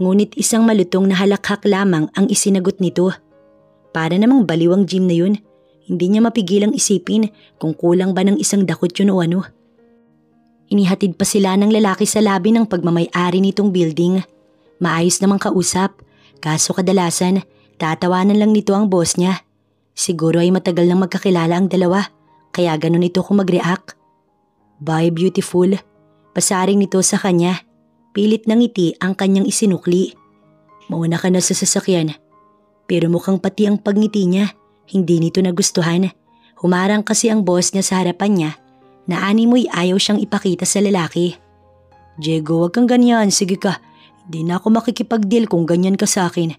Ngunit isang malutong na halakhak lamang ang isinagot nito. Para namang baliw ang Jim na yun. Hindi niya mapigilang isipin kung kulang ba ng isang dakot yun o ano. Inihatid pa sila ng lalaki sa labi ng pagmamay-ari nitong building. Maayos namang kausap, kaso kadalasan tatawanan lang nito ang boss niya. Siguro ay matagal nang magkakilala ang dalawa, kaya ganun ito kung mag-react. Bye beautiful, pasaring nito sa kanya. Pilit ng ngiti ang kanyang isinukli. Mauna ka na sa sasakyan. Pero mukhang pati ang pagngiti niya. Hindi nito nagustuhan. Humarang kasi ang boss niya sa harapan niya na animoy ayaw siyang ipakita sa lalaki. Diego, wag kang ganyan. Sige ka. Hindi na ako makikipag-deal kung ganyan ka sa akin.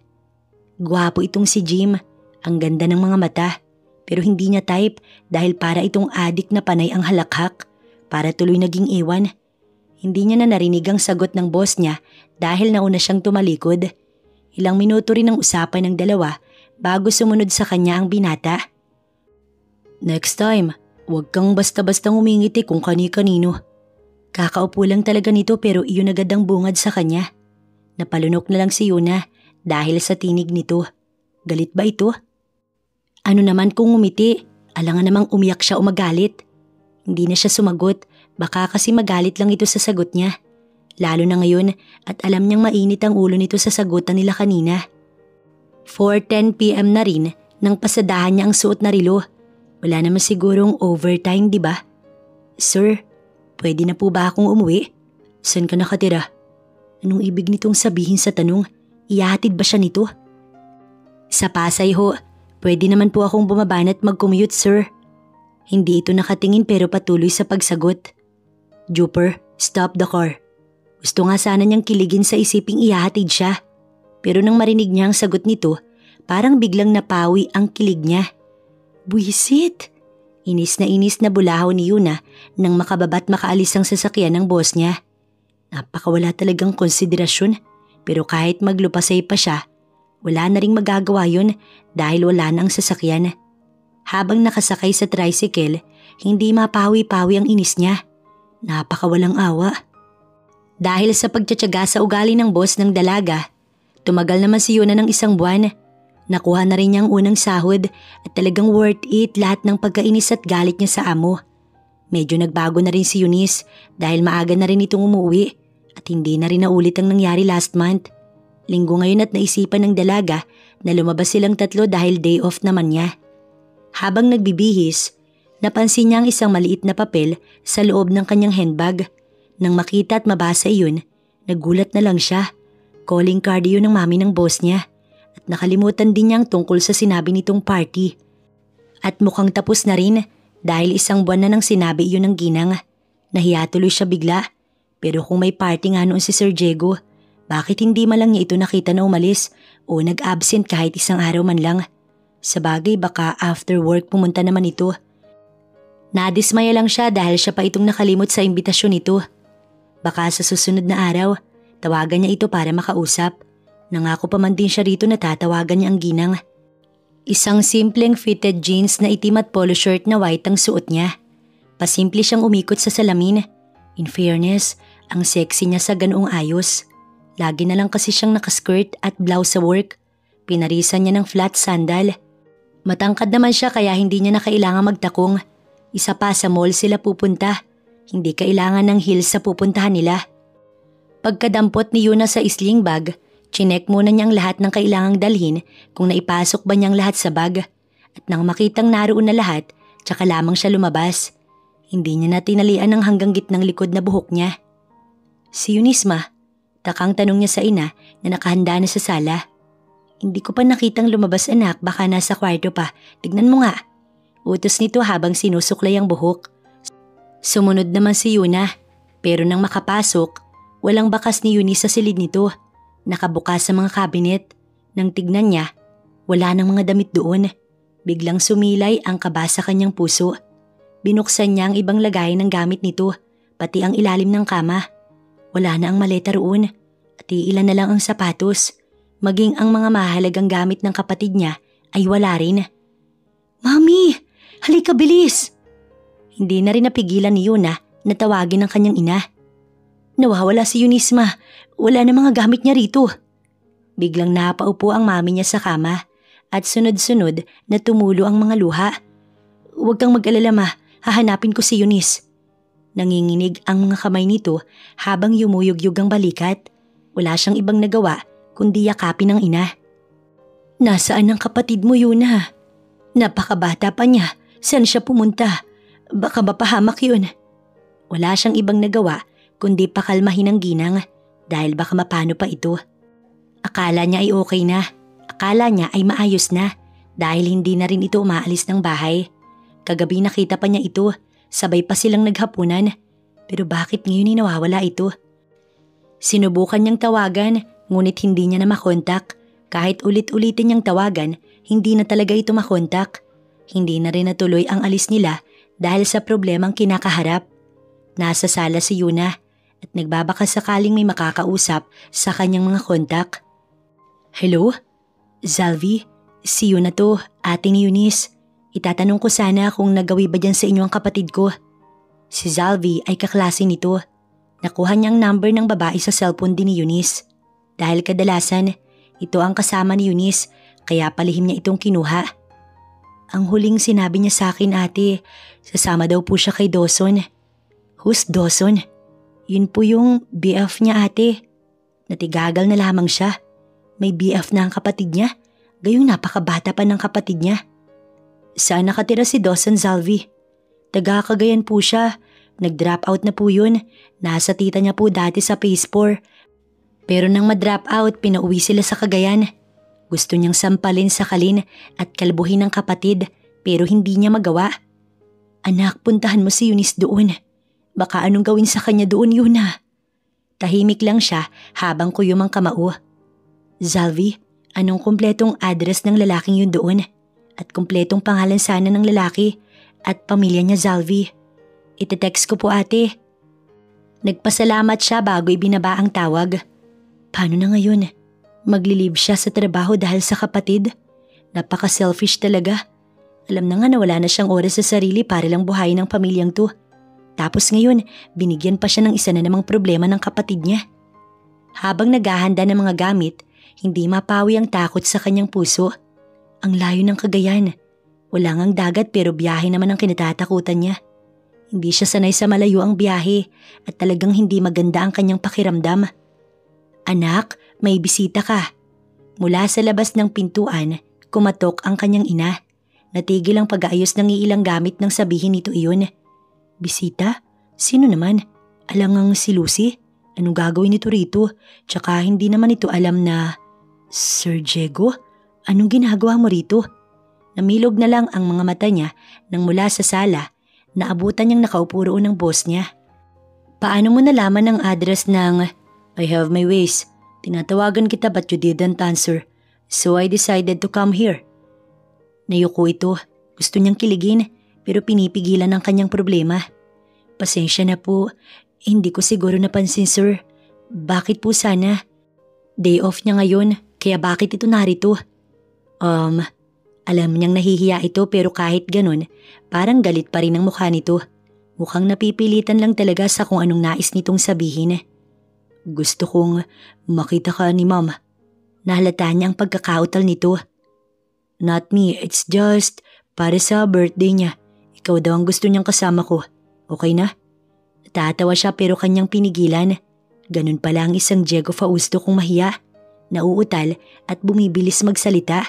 Gwapo itong si Jim. Ang ganda ng mga mata. Pero hindi niya type dahil para itong adik na panay ang halakhak. Para tuloy naging iwan. Hindi niya na narinig ang sagot ng boss niya dahil nauna siyang tumalikod. Ilang minuto rin ang usapan ng dalawa bago sumunod sa kanya ang binata. Next time, huwag kang basta-bastang umingiti kung kani-kanino. Kakaupo lang talaga nito pero iyon agad ang bungad sa kanya. Napalunok na lang si Yuna dahil sa tinig nito. Galit ba ito? Ano naman kung umiti? Alangan namang umiyak siya o magalit. Hindi na siya sumagot, baka kasi magalit lang ito sa sagot niya. Lalo na ngayon at alam niyang mainit ang ulo nito sa sagutan nila kanina. 4:10 PM na rin nang pasadahan niya ang suot na relo. Wala naman sigurong overtime, di ba? Sir, pwede na po ba akong umuwi? Saan ka nakatira? Anong ibig nitong sabihin sa tanong? Ihahatid ba siya nito? Sa Pasay ho, pwede naman po akong bumaban at mag-commute, sir. Hindi ito nakatingin pero patuloy sa pagsagot. Jupiter, stop the car. Gusto nga sana niyang kiligin sa isiping ihahatid siya. Pero nang marinig niya ang sagot nito, parang biglang napawi ang kilig niya. Buisit! Inis na bulahaw ni Yuna nang makababat makaalis ang sasakyan ng boss niya. Napakawala talagang konsiderasyon, pero kahit maglupasay pa siya, wala na ring magagawa yun dahil wala na ang sasakyan. Habang nakasakay sa tricycle, hindi mapawi-pawi ang inis niya. Napakawalang awa. Dahil sa pagtsatsaga sa ugali ng boss ng dalaga, tumagal naman si Yuna ng isang buwan. Nakuha na rin niya ang unang sahod at talagang worth it lahat ng pagkainis at galit niya sa amo. Medyo nagbago na rin si Eunice dahil maaga na rin itong umuwi at hindi na rin naulit ang nangyari last month. Linggo ngayon at naisipan ng dalaga na lumabas silang tatlo dahil day off naman niya. Habang nagbibihis, napansin niya ang isang maliit na papel sa loob ng kanyang handbag. Nang makita at mabasa iyon, nagulat na lang siya. Calling card yun ng mami ng boss niya at nakalimutan din niya ang tungkol sa sinabi nitong party. At mukhang tapos na rin dahil isang buwan na nang sinabi iyon ng ginang. Nahiya tuloy siya bigla. Pero kung may party nga noon si Sir Diego, bakit hindi man lang niya ito nakita na umalis o nag-absent kahit isang araw man lang? Sa bagay baka after work pumunta naman ito. Nadismaya lang siya dahil siya pa itong nakalimot sa imbitasyon nito. Baka sa susunod na araw, tawagan niya ito para makausap. Nangako pa man din siya rito na tatawagan niya ang ginang. Isang simpleng fitted jeans na itim at polo shirt na white ang suot niya. Pasimple siyang umikot sa salamin. In fairness, Ang sexy niya sa ganoong ayos. Lagi na lang kasi siyang nakaskirt at blouse sa work. Pinarisan niya ng flat sandal. Matangkad naman siya kaya hindi niya na kailangan magtakong. Isa pa sa mall sila pupunta. Hindi kailangan ng heels sa pupuntahan nila. Pagkadampot ni Yuna sa sling bag, chinek muna niyang lahat ng kailangang dalhin kung naipasok ba niyang lahat sa bag. At nang makitang naroon na lahat, tsaka lamang siya lumabas. Hindi niya na tinalian ang hanggang gitnang likod na buhok niya. Si Eunice ma, takang tanong niya sa ina na nakahanda na sa sala. Hindi ko pa nakitang lumabas anak, baka nasa kwarto pa. Tignan mo nga. Utos nito habang sinusuklay ang buhok. Sumunod naman si Yuna, pero nang makapasok, walang bakas ni Eunice sa silid nito. Nakabukas sa mga cabinet. Nang tignan niya, wala nang mga damit doon. Biglang sumilay ang kaba sa kanyang puso. Binuksan niya ang ibang lagay ng gamit nito, pati ang ilalim ng kama. Wala na ang maleta roon at iilan na lang ang sapatos. Maging ang mga mahalagang gamit ng kapatid niya ay wala rin. Mami, halika bilis! Hindi na rin napigilan ni Yuna na tawagin ang kanyang ina. Nawawala si Eunice ma, wala na mga gamit niya rito. Biglang napaupo ang mami niya sa kama at sunod-sunod na tumulo ang mga luha. Huwag kang mag-alala ma, hahanapin ko si Eunice. Nanginginig ang mga kamay nito habang yumuyugyug ang balikat. Wala siyang ibang nagawa kundi yakapin ang ina. Nasaan ang kapatid mo, Yuna? Napakabata pa niya. Saan siya pumunta? Baka mapahamak yun. Wala siyang ibang nagawa kundi pakalmahin ang ginang dahil baka mapano pa ito. Akala niya ay okay na. Akala niya ay maayos na dahil hindi na rin ito umaalis ng bahay. Kagabi nakita pa niya ito. Sabay pa silang naghapunan, pero bakit ngayon nawawala ito? Sinubukan niyang tawagan, ngunit hindi niya na makontak. Kahit ulit-ulitin niyang tawagan, hindi na talaga ito makontak. Hindi na rin natuloy ang alis nila dahil sa problemang kinakaharap. Nasa sala si Yuna at nagbabaka sakaling may makakausap sa kanyang mga kontak. Hello? Zalvi, si Yuna to, ate ni Eunice. Itatanong ko sana kung nagawi ba dyan sa inyo ang kapatid ko. Si Zalvi ay kaklase nito. Nakuha niyang number ng babae sa cellphone din ni Eunice. Dahil kadalasan, ito ang kasama ni Eunice kaya palihim niya itong kinuha. Ang huling sinabi niya sa akin ate, sasama daw po siya kay Dawson. Who's Dawson? Yun po yung BF niya ate. Natigagal na lamang siya. May BF na ang kapatid niya. Gayong napakabata pa ng kapatid niya. Saan nakatira si Dawson, Zalvi? Taga Cagayan po siya. Nag-drop out na po yun. Nasa tita niya po dati sa Phase 4. Pero nang ma-drop out, pinauwi sila sa Cagayan. Gusto niyang sampalin sa kalin at kalbuhin ng kapatid pero hindi niya magawa. Anak, puntahan mo si Eunice doon. Baka anong gawin sa kanya doon, Yuna? Tahimik lang siya habang kuyum ang kamao. Zalvi, anong kumpletong address ng lalaking yun doon? At kumpletong pangalan sana ng lalaki at pamilya niya, Zalvi. Ite-text ko po ate. Nagpasalamat siya bago ibinaba ang tawag. Paano na ngayon? Maglilib siya sa trabaho dahil sa kapatid? Napaka-selfish talaga. Alam na nga na wala na siyang oras sa sarili para lang buhayin ang pamilyang to. Tapos ngayon, binigyan pa siya ng isa na namang problema ng kapatid niya. Habang naghahanda ng mga gamit, hindi mapawi ang takot sa kanyang puso. Ang layo ng Cagayan. Wala ngang dagat pero biyahe naman ang kinatatakutan niya. Hindi siya sanay sa malayo ang biyahe at talagang hindi maganda ang kanyang pakiramdam. Anak, may bisita ka. Mula sa labas ng pintuan, kumatok ang kanyang ina. Natigil ang pag-aayos ng iilang gamit nang sabihin nito iyon. Bisita? Sino naman? Alangang si Lucy? Anong gagawin nito rito? Tsaka hindi naman ito alam na… Sir Diego? Anong ginagawa mo rito? Namilog na lang ang mga mata niya nang mula sa sala, naabutan niyang nakaupo roon ng boss niya. Paano mo nalaman ang address ng I have my ways? Tinatawagan kita but you didn't answer. So I decided to come here. Nayuko ito. Gusto niyang kiligin pero pinipigilan ang kanyang problema. Pasensya na po. Hindi ko siguro napansin sir. Bakit po sana? Day off niya ngayon kaya bakit ito narito? Alam niyang nahihiya ito pero kahit ganun, parang galit pa rin ang mukha nito. Mukhang napipilitan lang talaga sa kung anong nais nitong sabihin. Gusto kong makita ka ni Ma'am. Nahalata niya ang pagkakautal nito. Not me, it's just para sa birthday niya. Ikaw daw ang gusto niyang kasama ko. Okay na? Tatawa siya pero kanyang pinigilan. Ganun pala ang isang Diego Fausto kung mahiya. Nauutal at bumibilis magsalita.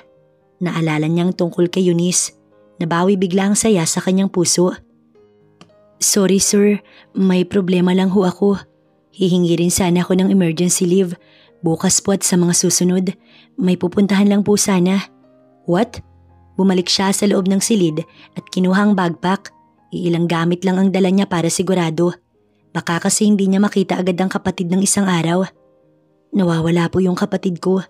Naalala niyang tungkol kay Eunice. Nabawi bigla ang saya sa kanyang puso. Sorry sir, may problema lang ho ako. Hihingi rin sana ako ng emergency leave. Bukas po at sa mga susunod. May pupuntahan lang po sana. What? Bumalik siya sa loob ng silid at kinuha ang backpack. Iilang gamit lang ang dala niya para sigurado. Baka kasi hindi niya makita agad ang kapatid ng isang araw. Nawawala po yung kapatid ko.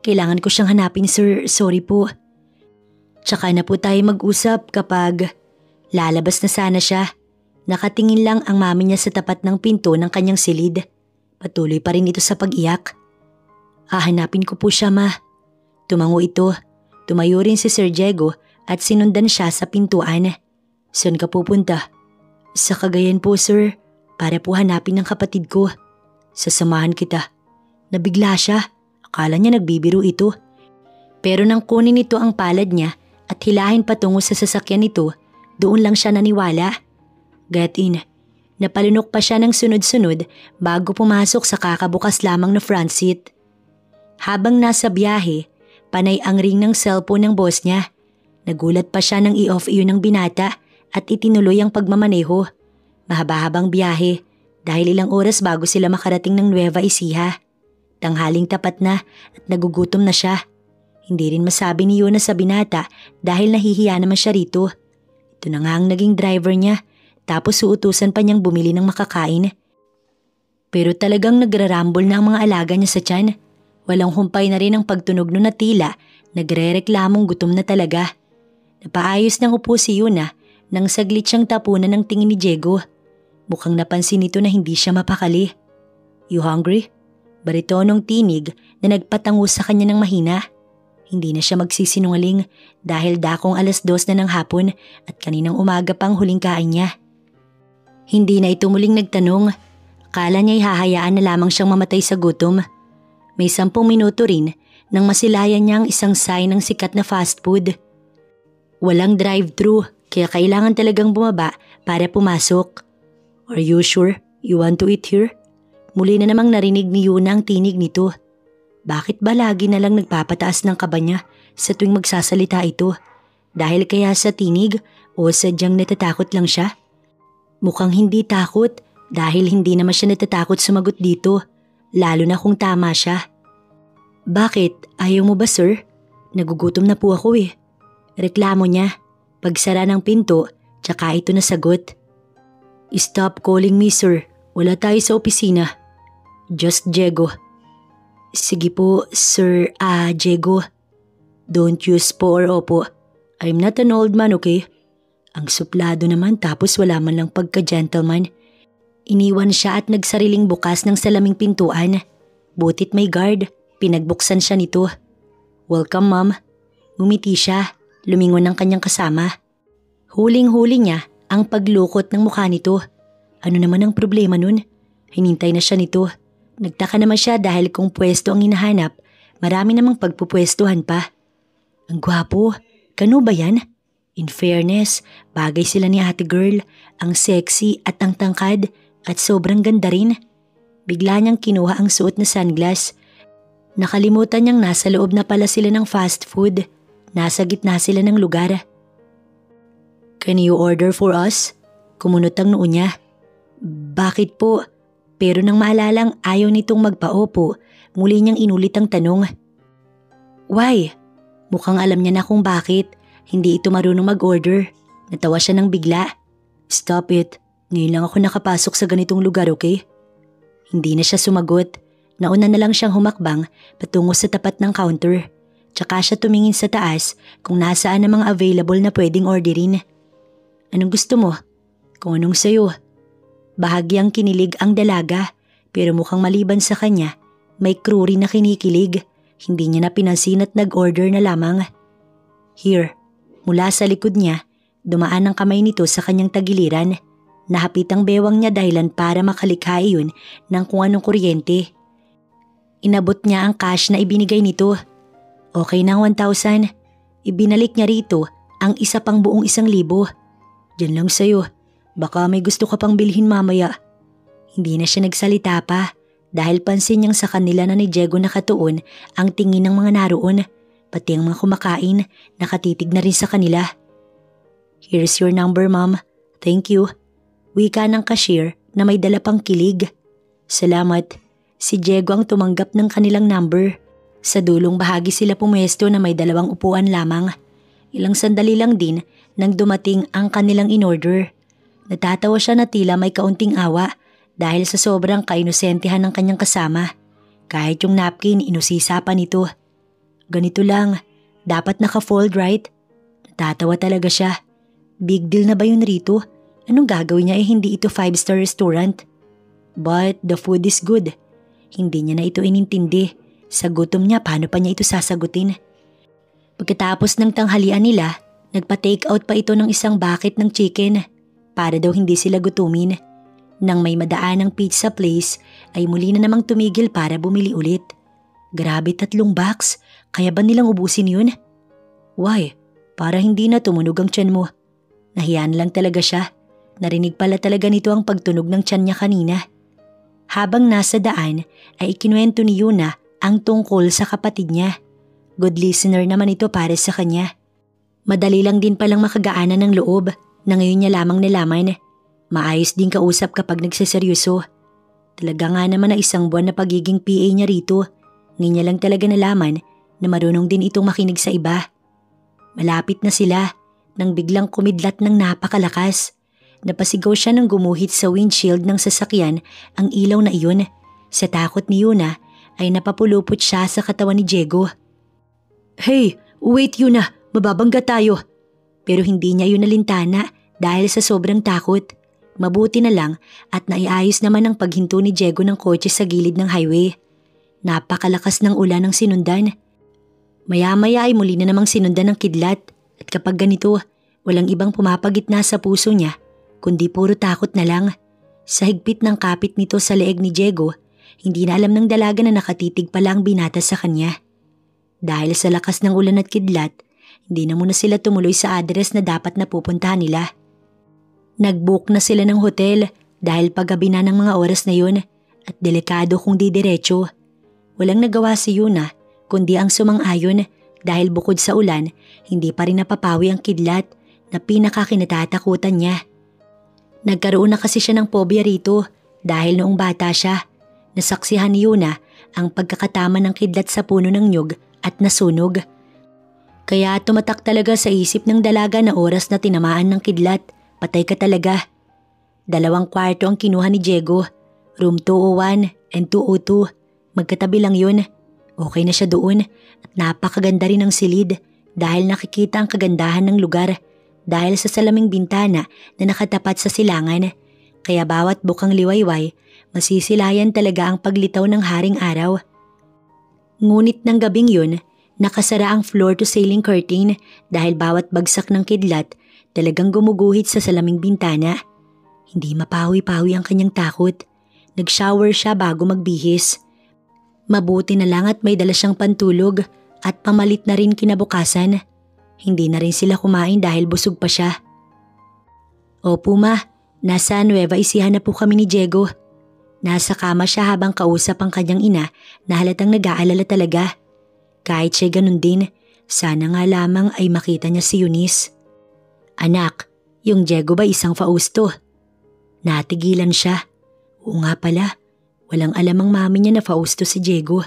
Kailangan ko siyang hanapin sir, sorry po. Tsaka na po tayo mag-usap kapag lalabas na sana siya. Nakatingin lang ang mami niya sa tapat ng pinto ng kanyang silid. Patuloy pa rin ito sa pag-iyak. Hahanapin ko po siya ma. Tumango ito. Tumayo rin si Sir Diego at sinundan siya sa pintuan. Saan ka pupunta? Sa Cagayan po sir, para po hanapin ang kapatid ko. Sasamahan kita. Nabigla siya. Akala niya nagbibiro ito. Pero nang kunin nito ang palad niya at hilahin patungo sa sasakyan nito, doon lang siya naniwala. Get in. Napalunok pa siya ng sunod-sunod bago pumasok sa kakabukas lamang na front seat. Habang nasa biyahe, panay ang ring ng cellphone ng boss niya. Nagulat pa siya nang i-off iyon ng binata at itinuloy ang pagmamaneho. Mahaba-habang biyahe dahil ilang oras bago sila makarating ng Nueva Ecija. Tanghaling tapat na at nagugutom na siya. Hindi rin masabi ni Yuna sa binata dahil nahihiya naman siya rito. Ito na nga ang naging driver niya. Tapos uutusan pa niyang bumili ng makakain. Pero talagang nagrarambol na ang mga alaga niya sa tiyan. Walang humpay na rin ang pagtunog nun na tila nagre-reklamong gutom na talaga. Napaayos ng upo si Yuna nang saglit siyang tapunan ng tingin ni Diego. Mukhang napansin nito na hindi siya mapakali. You hungry? Baritonong tinig na nagpatango sa kanya ng mahina. Hindi na siya magsisinungaling dahil dakong 2:00 na ng hapon at kaninang umaga pang huling kain niya. Hindi na ito muling nagtanong. Akala niya'y hahayaan na lamang siyang mamatay sa gutom. May 10 minuto rin nang masilayan niya ang isang sign ng sikat na fast food. Walang drive-thru kaya kailangan talagang bumaba para pumasok. Are you sure you want to eat here? Muli na namang narinig ni Yuna ang tinig nito. Bakit ba lagi na lang nagpapataas ng kaba niya sa tuwing magsasalita ito? Dahil kaya sa tinig o sadyang natatakot lang siya? Mukhang hindi takot dahil hindi naman siya natatakot sumagot dito, lalo na kung tama siya. Bakit? Ayaw mo ba sir? Nagugutom na po ako eh. Reklamo niya. Pagsara ng pinto, tsaka ito nasagot. Stop calling me sir. Wala tayo sa opisina. Just Diego. Sige po, Sir Diego. Don't use po or opo. I'm not an old man, okay? Ang suplado naman tapos wala man lang pagka-gentleman. Iniwan siya at nagsariling bukas ng salaming pintuan. Butit may guard, pinagbuksan siya nito. Welcome ma'am. Ngumiti siya, lumingon ng kanyang kasama. Huling-huli niya ang paglukot ng mukha nito. Ano naman ang problema nun? Hinintay na siya nito. Nagtaka naman siya dahil kung pwesto ang hinahanap, marami namang pagpupwestuhan pa. Ang gwapo, kano ba yan? In fairness, bagay sila ni ate girl, ang sexy at ang tangkad at sobrang ganda rin. Bigla niyang kinuha ang suot na sunglass. Nakalimutan niyang nasa loob na pala sila ng fast food. Nasa gitna sila ng lugar. Can you order for us? Kumunot ang noo niya. Bakit po? Pero nang maalalang ayaw nitong magpaopo, muli niyang inulit ang tanong. Why? Mukhang alam niya na kung bakit. Hindi ito marunong mag-order. Natawa siya ng bigla. Stop it. Ngayon lang ako nakapasok sa ganitong lugar, okay? Hindi na siya sumagot. Nauna na lang siyang humakbang patungo sa tapat ng counter. Tsaka siya tumingin sa taas kung nasaan ang mga available na pwedeng orderin. Anong gusto mo? Kung anong sayo. Bahagyang kinilig ang dalaga pero mukhang maliban sa kanya, may crew rin na kinikilig. Hindi niya na pinansin at nag-order na lamang. Here. Mula sa likod niya, dumaan ang kamay nito sa kanyang tagiliran. Nahapit ang bewang niya dahilan para makalikha iyon ng kung anong kuryente. Inabot niya ang cash na ibinigay nito. Okay na ang 1,000. Ibinalik niya rito ang isa pang buong 1,000. Diyan lang sa'yo. Baka may gusto ka pang bilhin mamaya. Hindi na siya nagsalita pa dahil pansin niyang sa kanila na ni Diego nakatuon ang tingin ng mga naroon. Pati ang mga kumakain nakatitig na rin sa kanila. Here's your number, ma'am. Thank you. Wika ng cashier na may dala pang kilig. Salamat. Si Diego ang tumanggap ng kanilang number. Sa dulong bahagi sila pumesto na may 2 upuan lamang. Ilang sandali lang din nang dumating ang kanilang in-order. Natatawa siya na tila may kaunting awa dahil sa sobrang kainosentehan ng kanyang kasama. Kahit yung napkin inusisa pa nito. Ganito lang, dapat naka-fold right? Natatawa talaga siya. Big deal na ba yun rito? Anong gagawin niya hindi ito 5-star restaurant? But the food is good. Hindi niya na ito inintindi. Sa gutom niya, paano pa niya ito sasagutin? Pagkatapos ng tanghalian nila, nagpa-take out pa ito ng 1 bucket ng chicken para daw hindi sila gutumin. Nang may madaan ng pizza place, ay muli na namang tumigil para bumili ulit. Grabe 3 box, kaya ba nilang ubusin yun? Why? Para hindi na tumunog ang tiyan mo. Nahiyan lang talaga siya. Narinig pala talaga nito ang pagtunog ng tiyan niya kanina. Habang nasa daan ay ikinuwento ni Yuna ang tungkol sa kapatid niya. Good listener naman ito para sa kanya. Madali lang din palang makagaanan ng loob na ngayon niya lamang nalaman. Maayos din kausap kapag nagseseryoso. Talaga nga naman na 1 buwan na pagiging PA niya rito. Ngayon niya lang talaga nalaman na marunong din itong makinig sa iba. Malapit na sila nang biglang kumidlat ng napakalakas. Napasigaw siya nang gumuhit sa windshield ng sasakyan ang ilaw na iyon. Sa takot ni Yuna ay napapulupot siya sa katawan ni Diego. Hey, wait Yuna, mababangga tayo. Pero hindi niya yun nalintana dahil sa sobrang takot. Mabuti na lang at naiayos naman ang paghinto ni Diego ng kotse sa gilid ng highway. Napakalakas ng ulan ang sinundan. Maya-maya ay muli na namang sinundan ng kidlat at kapag ganito, walang ibang pumapagitna sa puso niya kundi puro takot na lang. Sa higpit ng kapit nito sa leeg ni Diego, hindi na alam ng dalaga na nakatitig pala ang binata sa kanya. Dahil sa lakas ng ulan at kidlat, hindi na muna sila tumuloy sa address na dapat na pupuntahan nila. Nag-book na sila ng hotel dahil paggabi na ng mga oras na yun at delikado kung di diretso. Walang nagawa si Yuna kundi ang sumang-ayon dahil bukod sa ulan, hindi pa rin napapawi ang kidlat na pinakakinatatakutan niya. Nagkaroon na kasi siya ng phobia rito dahil noong bata siya, nasaksihan ni Yuna ang pagkakatama ng kidlat sa puno ng nyug at nasunog. Kaya tumatak talaga sa isip ng dalaga na oras na tinamaan ng kidlat, patay ka talaga. 2 kwarto ang kinuha ni Diego, room 201 and 202. Magkatabi lang yun. Okay na siya doon at napakaganda rin ang silid dahil nakikita ang kagandahan ng lugar dahil sa salaming bintana na nakatapat sa silangan. Kaya bawat bukang liwayway, masisilayan talaga ang paglitaw ng haring araw. Ngunit ng gabing yun, nakasara ang floor-to-ceiling curtain dahil bawat bagsak ng kidlat talagang gumuguhit sa salaming bintana. Hindi mapawi-pawi ang kanyang takot. Nag-shower siya bago magbihis. Mabuti na lang at may dala siyang pantulog at pamalit na rin kinabukasan. Hindi na rin sila kumain dahil busog pa siya. Opo ma, nasa Nueva Ecija na po kami ni Diego. Nasa kama siya habang kausap ang kanyang ina na halatang nag-aalala talaga. Kahit siya ganun din, sana nga lamang ay makita niya si Eunice. Anak, yung Diego ba isang Fausto? Natigilan siya. Oo nga pala, walang alam ang mami niya na Fausto si Diego.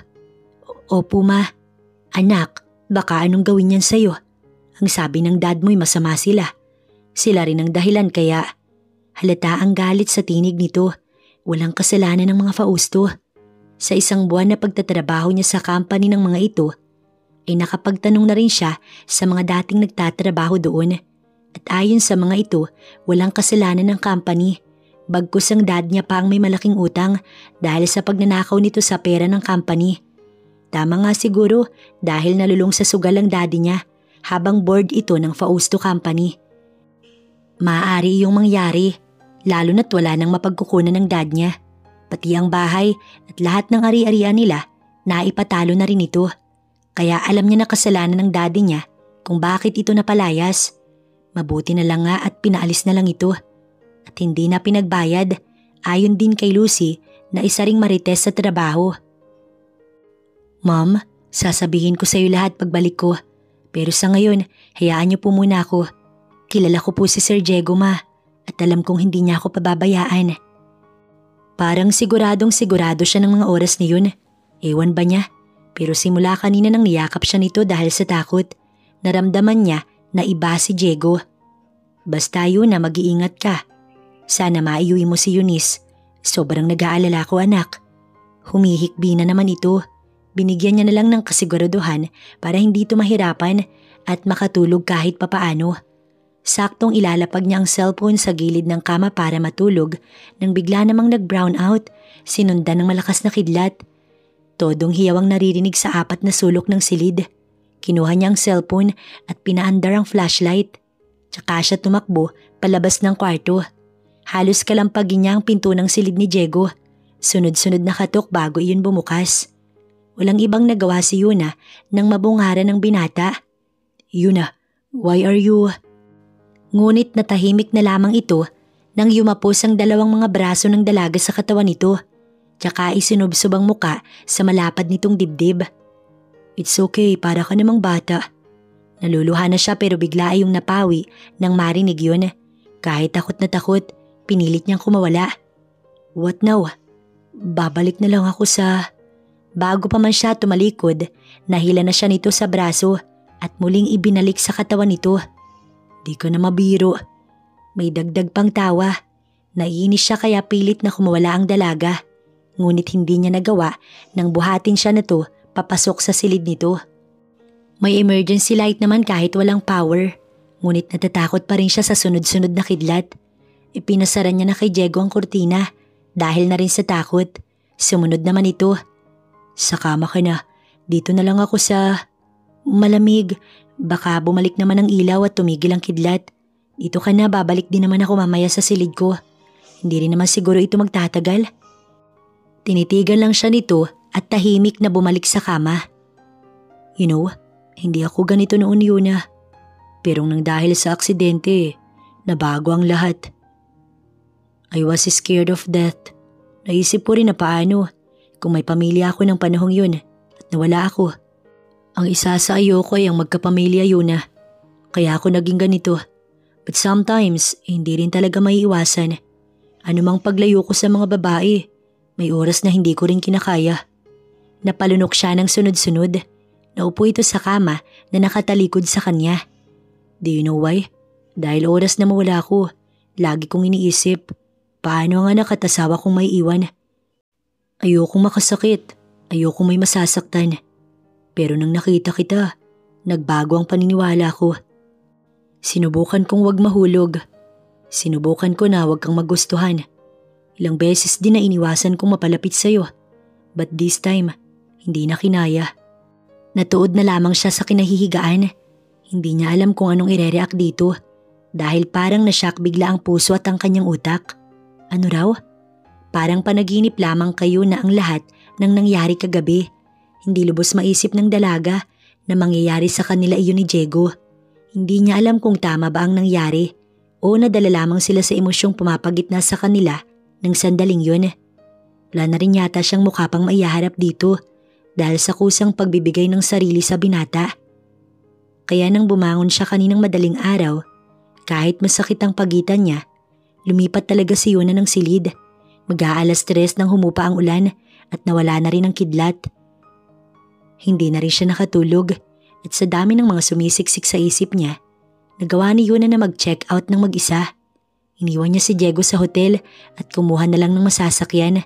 Opo ma. Anak, baka anong gawin niyan sa'yo? Ang sabi ng dad mo'y masama sila. Sila rin ang dahilan kaya halata ang galit sa tinig nito. Walang kasalanan ng mga Fausto. Sa 1 buwan na pagtatrabaho niya sa company ng mga ito, ay nakapagtanong na rin siya sa mga dating nagtatrabaho doon. At ayon sa mga ito, walang kasalanan ng company. Bagkus ang dad niya pa ang may malaking utang dahil sa pagnanakaw nito sa pera ng company. Tama nga siguro dahil nalulong sa sugal ang daddy niya habang board ito ng Fausto Company. Maaari iyong mangyari lalo na't wala nang mapagkukunan ng dad niya. Pati ang bahay at lahat ng ari-arian nila naipatalo na rin ito. Kaya alam niya na kasalanan ng daddy niya kung bakit ito napalayas. Mabuti na lang nga at pinaalis na lang ito. At hindi na pinagbayad, ayon din kay Lucy na isa ring marites sa trabaho. Mom, sasabihin ko sa iyo lahat pagbalik ko. Pero sa ngayon, hayaan niyo po muna ako. Kilala ko po si Sir Diego, ma, at alam kong hindi niya ako pababayaan. Parang siguradong sigurado siya ng mga oras na yun. Ewan ba niya? Pero simula kanina nang niyakap siya nito dahil sa takot, naramdaman niya na iba si Diego. Basta yun na mag-iingat ka. Sana maiuwi mo si Eunice. Sobrang nag-aalala ko, anak. Humihikbi na naman ito. Binigyan niya na lang ng kasiguraduhan para hindi ito mahirapan at makatulog kahit papaano. Saktong ilalapag niya ang cellphone sa gilid ng kama para matulog nang bigla namang nag-brown out, sinundan ng malakas na kidlat. Todong hiyaw ang naririnig sa apat na sulok ng silid. Kinuha niya ang cellphone at pinaandar ang flashlight. Tsaka siya tumakbo palabas ng kwarto. Halos kalampagin niya ang pinto ng silid ni Diego. Sunod-sunod na katok bago iyon bumukas. Walang ibang nagawa si Yuna nang mabungaran ng binata. Yuna, why are you… Ngunit natahimik na lamang ito nang yumapos ang dalawang mga braso ng dalaga sa katawan nito. Tsaka isinubsob ang muka sa malapad nitong dibdib. It's okay, para ka namang bata. Naluluha na siya pero bigla ay yung napawi nang marinig yun. Kahit takot na takot, pinilit niyang kumawala. What now? Babalik na lang ako sa… Bago pa man siya tumalikod, nahila na siya nito sa braso at muling ibinalik sa katawan nito. Di ka na mabiro. May dagdag pang tawa. Naiinis siya kaya pilit na kumawala ang dalaga. Ngunit hindi niya nagawa nang buhatin siya na to papasok sa silid nito. May emergency light naman kahit walang power. Ngunit natatakot pa rin siya sa sunod-sunod na kidlat. Ipinasara niya na kay Diego ang kurtina dahil na rin sa takot. Sumunod naman ito. Sa kama ka na. Dito na lang ako sa… Malamig. Baka bumalik naman ang ilaw at tumigil ang kidlat. Dito ka na, babalik din naman ako mamaya sa silid ko. Hindi rin naman siguro ito magtatagal. Tinitigan lang siya nito at tahimik na bumalik sa kama. You know, hindi ako ganito noon, Yuna. Pero nang dahil sa aksidente, nabago ang lahat. I was scared of death. Naisip ko rin na paano kung may pamilya ako ng panahong yun at nawala ako. Ang isa sa ayoko ay ang magkapamilya, Yuna. Kaya ako naging ganito. But sometimes, hindi rin talaga maiiwasan. Anumang paglayo ko sa mga babae, may oras na hindi ko rin kinakaya. Napalunok siya ng sunod-sunod. Naupo ito sa kama na nakatalikod sa kanya. Do you know why? Dahil oras na mawala ko, lagi kong iniisip, paano nga nakatasawa kong may iwan? Ayokong makasakit, ayokong may masasaktan. Pero nang nakita kita, nagbago ang paniniwala ko. Sinubukan kong wag mahulog. Sinubukan ko na wag kang magustuhan. Ilang beses din na iniwasan kong mapalapit sa'yo. But this time, hindi na kinaya. Natuod na lamang siya sa kinahihigaan. Hindi niya alam kung anong ire-react dito dahil parang nashock bigla ang puso at ang kanyang utak. Ano raw? Parang panaginip lamang kayo na ang lahat ng nangyari kagabi. Hindi lubos maisip ng dalaga na mangyayari sa kanila iyon ni Diego. Hindi niya alam kung tama ba ang nangyari o nadala lamang sila sa emosyong pumapagitna sa kanila ng sandaling yun. Wala na rin yata siyang mukha pang maiharap dito dahil sa kusang pagbibigay ng sarili sa binata. Kaya nang bumangon siya kaninang madaling araw, kahit masakit ang pagitan niya, lumipat talaga si Yuna ng silid. Mag-aalas 3 nang humupa ang ulan at nawala na rin ang kidlat. Hindi na rin siya nakatulog at sa dami ng mga sumisiksik sa isip niya, nagawa ni Yuna na mag-check out ng mag-isa. Iniwan niya si Diego sa hotel at kumuha na lang ng masasakyan.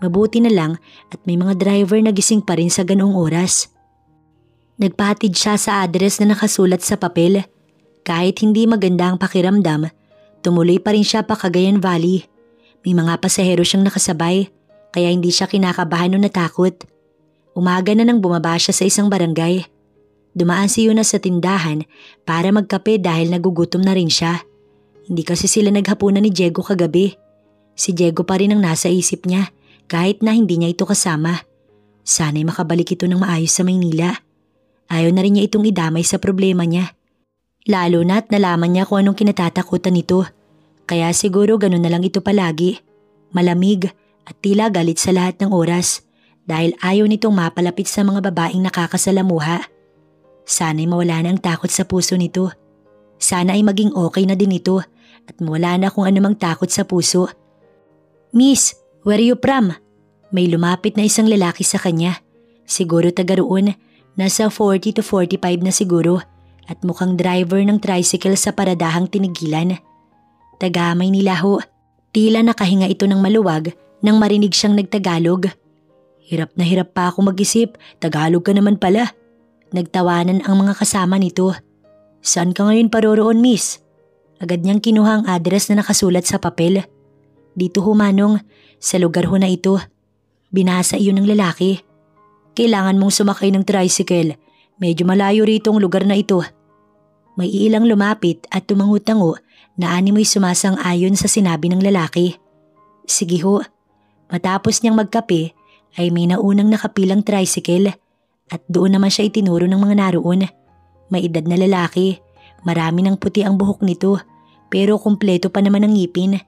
Mabuti na lang at may mga driver na gising pa rin sa ganoong oras. Nagpahatid siya sa address na nakasulat sa papel. Kahit hindi maganda ang pakiramdam, tumuloy pa rin siya pa Cagayan Valley. May mga pasahero siyang nakasabay kaya hindi siya kinakabahan o natakot. Umaga na nang bumaba siya sa isang barangay. Dumaan si Yuna sa tindahan para magkape dahil nagugutom na rin siya. Hindi kasi sila naghapunan ni Diego kagabi. Si Diego pa rin ang nasa isip niya kahit na hindi niya ito kasama. Sana'y makabalik ito ng maayos sa Maynila. Ayaw na rin niya itong idamay sa problema niya. Lalo na't nalaman niya kung anong kinatatakutan nito. Kaya siguro ganun na lang ito palagi. Malamig at tila galit sa lahat ng oras dahil ayaw nitong mapalapit sa mga babaeng nakakasalamuha. Sana'y mawala na ang takot sa puso nito. Sana ay maging okay na din ito at mawala na kung anumang takot sa puso. "Miss, where are you from?" May lumapit na isang lalaki sa kanya. Siguro taga roon, nasa 40 to 45 na siguro at mukhang driver ng tricycle sa paradahang tinigilan. Taga Maynila ho. Tila nakahinga ito ng maluwag nang marinig siyang nagtagalog. Hirap na hirap pa ako mag-isip, Tagalog ka naman pala. Nagtawanan ang mga kasama nito. "Saan ka ngayon paroroon, miss?" Agad niyang kinuha ang address na nakasulat sa papel. "Dito ho, manong, sa lugar ho na ito." Binasa iyon ng lalaki. "Kailangan mong sumakay ng tricycle. Medyo malayo rito ang lugar na ito." May ilang lumapit at tumangutango na animoy sumasang-ayon sa sinabi ng lalaki. Sige ho. Matapos niyang magkape ay may naunang nakapilang tricycle at doon naman siya itinuro ng mga naroon. May edad na lalaki, marami ng puti ang buhok nito pero kumpleto pa naman ang ngipin.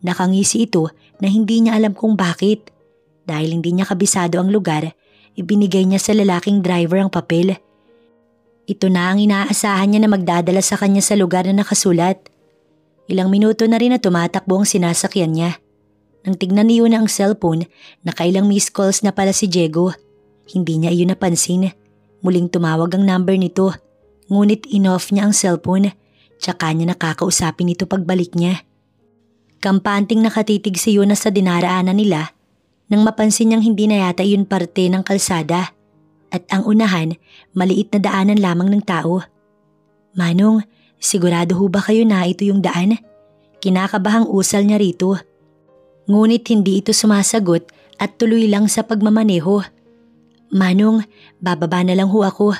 Nakangisi ito na hindi niya alam kung bakit. Dahil hindi niya kabisado ang lugar, ibinigay niya sa lalaking driver ang papel. Ito na ang inaasahan niya na magdadala sa kanya sa lugar na nakasulat. Ilang minuto na rin na tumatakbo ang sinasakyan niya. Nang tignan niyo na ang cellphone, nakailang missed calls na pala si Diego. Hindi niya iyon napansin. Muling tumawag ang number nito. Ngunit in-off niya ang cellphone, tsaka niya nakakausapin ito pagbalik niya. Kampanting nakatitig si Yuna sa dinaraanan nila nang mapansin niyang hindi na yata iyon parte ng kalsada at ang unahan maliit na daanan lamang ng tao. "Manong, sigurado ho ba kayo na ito yung daan?" Kinakabahang usal niya rito. Ngunit hindi ito sumasagot at tuloy lang sa pagmamaneho. "Manong, bababa na lang ho ako."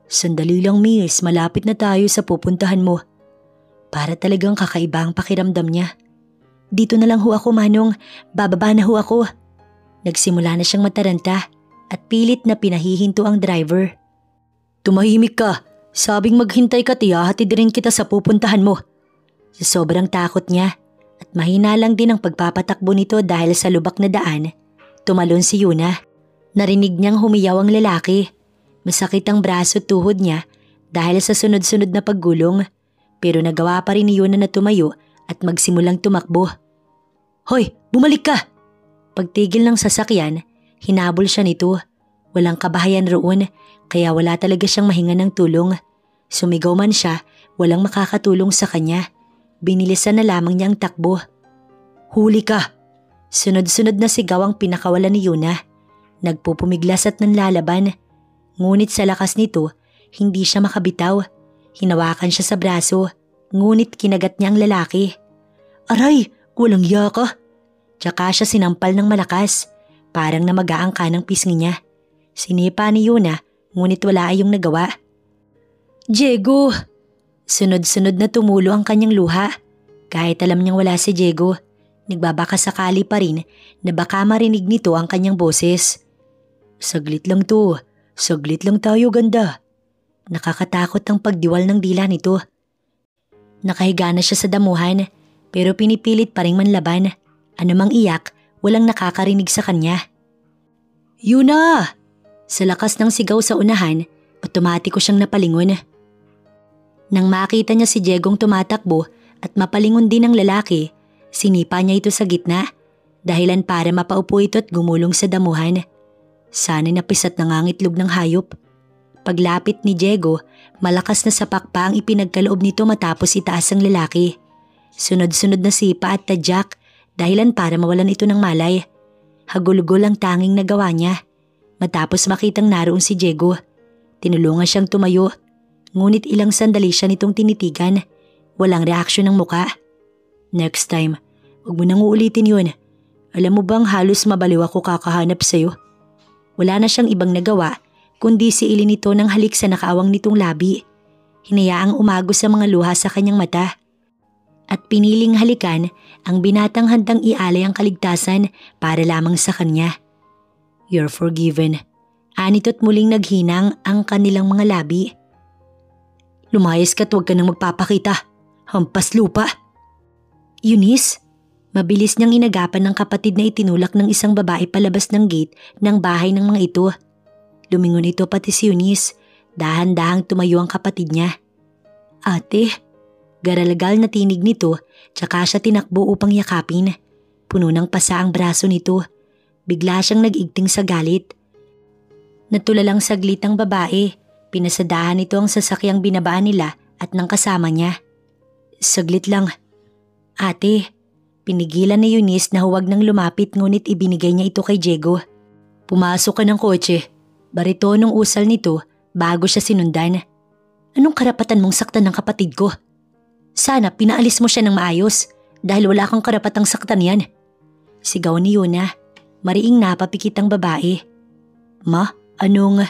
"Sandali lang miss, malapit na tayo sa pupuntahan mo." Para talagang kakaiba ang pakiramdam niya. "Dito na lang ho ako, manong, bababa na ho ako." Nagsimula na siyang mataranta at pilit na pinahihinto ang driver. "Tumahimik ka, sabing maghintay ka tiya, hatid rin kita sa pupuntahan mo." Sa sobrang takot niya at mahina lang din ang pagpapatakbo nito dahil sa lubak na daan, tumalon si Yuna. Narinig niyang humiyaw ang lalaki. Masakit ang braso at tuhod niya dahil sa sunod-sunod na paggulong pero nagawa pa rin ni Yuna na tumayo at magsimulang tumakbo. "Hoy, bumalik ka!" Pagtigil ng sasakyan, hinabol siya nito. Walang kabahayan roon kaya wala talaga siyang mahinga ng tulong. Sumigaw man siya, walang makakatulong sa kanya. Binilisan na lamang niya ang takbo. "Huli ka!" Sunod-sunod na sigaw ang pinakawalan ni Yuna. Nagpupumiglas at nanlalaban. Ngunit sa lakas nito, hindi siya makabitaw. Hinawakan siya sa braso, ngunit kinagat niya ang lalaki. "Aray, walang iya ka!" Tsaka siya sinampal ng malakas, parang namagaan ka ng pisngi niya. Sinipa ni Yuna, ngunit wala ayong nagawa. "Diego!" Sunod-sunod na tumulo ang kanyang luha. Kahit alam niyang wala si Diego, nagbabaka sakali pa rin na baka marinig nito ang kanyang boses. "Saglit lang to, saglit lang tayo ganda." Nakakatakot ang pagdiwal ng dila nito. Nakahiga na siya sa damuhan pero pinipilit pa rin manlaban. Anumang iyak, walang nakakarinig sa kanya. "Yuna!" Sa lakas ng sigaw sa unahan, otomatiko siyang napalingon. Nang makita niya si Diegong tumatakbo at mapalingon din ang lalaki, sinipa niya ito sa gitna, dahilan para mapaupo ito at gumulong sa damuhan. Sana'y napisat na ngangitlog ng hayop. Paglapit ni Diego, malakas na sapak pa ang ipinagkaloob nito matapos itaas ang lalaki. Sunod-sunod na sipa at tadyak, dahilan para mawalan ito ng malay. Hagulgol ang tanging nagawa niya. Matapos makitang naroon si Diego, tinulungan siyang tumayo. Ngunit ilang sandali siya nitong tinitigan. Walang reaksyon ng muka. "Next time, huwag mo nang uulitin yun. Alam mo bang halos mabaliw ako kakahanap sa'yo?" Wala na siyang ibang nagawa kundi siilin ito ng halik sa nakaawang nitong labi. Hinayaang umagos sa mga luha sa kanyang mata. at piniling halikan ang binatang handang ialay ang kaligtasan para lamang sa kanya. "You're forgiven." Anito't muling naghinang ang kanilang mga labi. "Lumayas ka't huwag ka nang magpapakita. Hampas lupa." "Eunice?" Mabilis niyang inagapan ng kapatid na itinulak ng isang babae palabas ng gate ng bahay ng mga ito. Lumingon ito pati si Eunice. Dahan-dahang tumayo ang kapatid niya. "Ate?" Garalagal na tinig nito, tsaka siya tinakbo upang yakapin. Puno ng pasa ang braso nito. Bigla siyang nag-igting sa galit. Natulalang saglit ang babae. Pinasadahan nito ang sasakyang binabaan nila at ng kasama niya. "Saglit lang." "Ate." Pinigilan ni Eunice na huwag nang lumapit ngunit ibinigay niya ito kay Diego. "Pumasok ka ng kotse." Baritonong usal nito bago siya sinundan. "Anong karapatan mong saktan ng kapatid ko? Sana pinaalis mo siya ng maayos dahil wala kang karapatang saktan yan." Sigaw ni Yuna. Mariing napapikit ang babae. "Ma, anong?"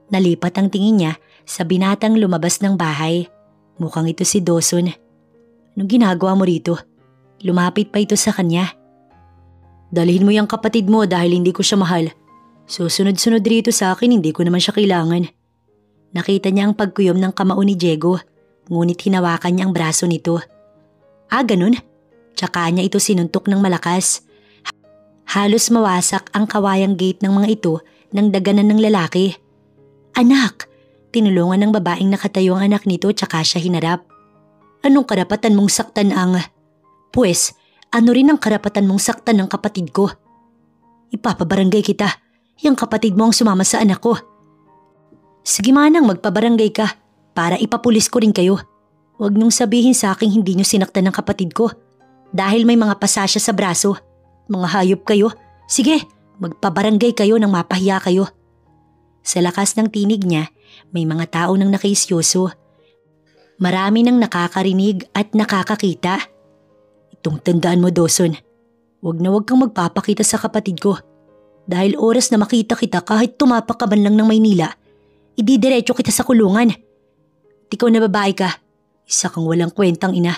Nalipat ang tingin niya sa binatang lumabas ng bahay. Mukhang ito si Dawson. "Anong ginagawa mo rito?" Lumapit pa ito sa kanya. "Dalhin mo yung kapatid mo dahil hindi ko siya mahal. Susunod-sunod rito sa akin, hindi ko naman siya kailangan." Nakita niya ang pagkuyom ng kamao ni Diego, ngunit hinawakan niya ang braso nito. "Ah, ganun?" Tsaka niya ito sinuntok ng malakas. Halos mawasak ang kawayang gate ng mga ito ng daganan ng lalaki. "Anak!" Tinulungan ng babaeng nakatayo ang anak nito tsaka siya hinarap. "Anong karapatan mong saktan ang..." "Pues, ano rin ang karapatan mong saktan ng kapatid ko? Ipapabarangay kita. Yang kapatid mo ang sumama sa anak ko." "Sige manang magpabarangay ka para ipapulis ko rin kayo. Huwag niyong sabihin sa akin hindi niyo sinaktan ng kapatid ko dahil may mga pasa siya sa braso. Mga hayop kayo. Sige, magpabarangay kayo nang mapahiya kayo." Sa lakas ng tinig niya, may mga tao nang nakaisyoso. Marami nang nakakarinig at nakakakita. "Itong tandaan mo, Dawson. Huwag na huwag kang magpapakita sa kapatid ko. Dahil oras na makita kita kahit tumapak ka man lang ng Maynila, ididiretso kita sa kulungan. At ikaw na babae ka. Isa kang walang kwentang ina.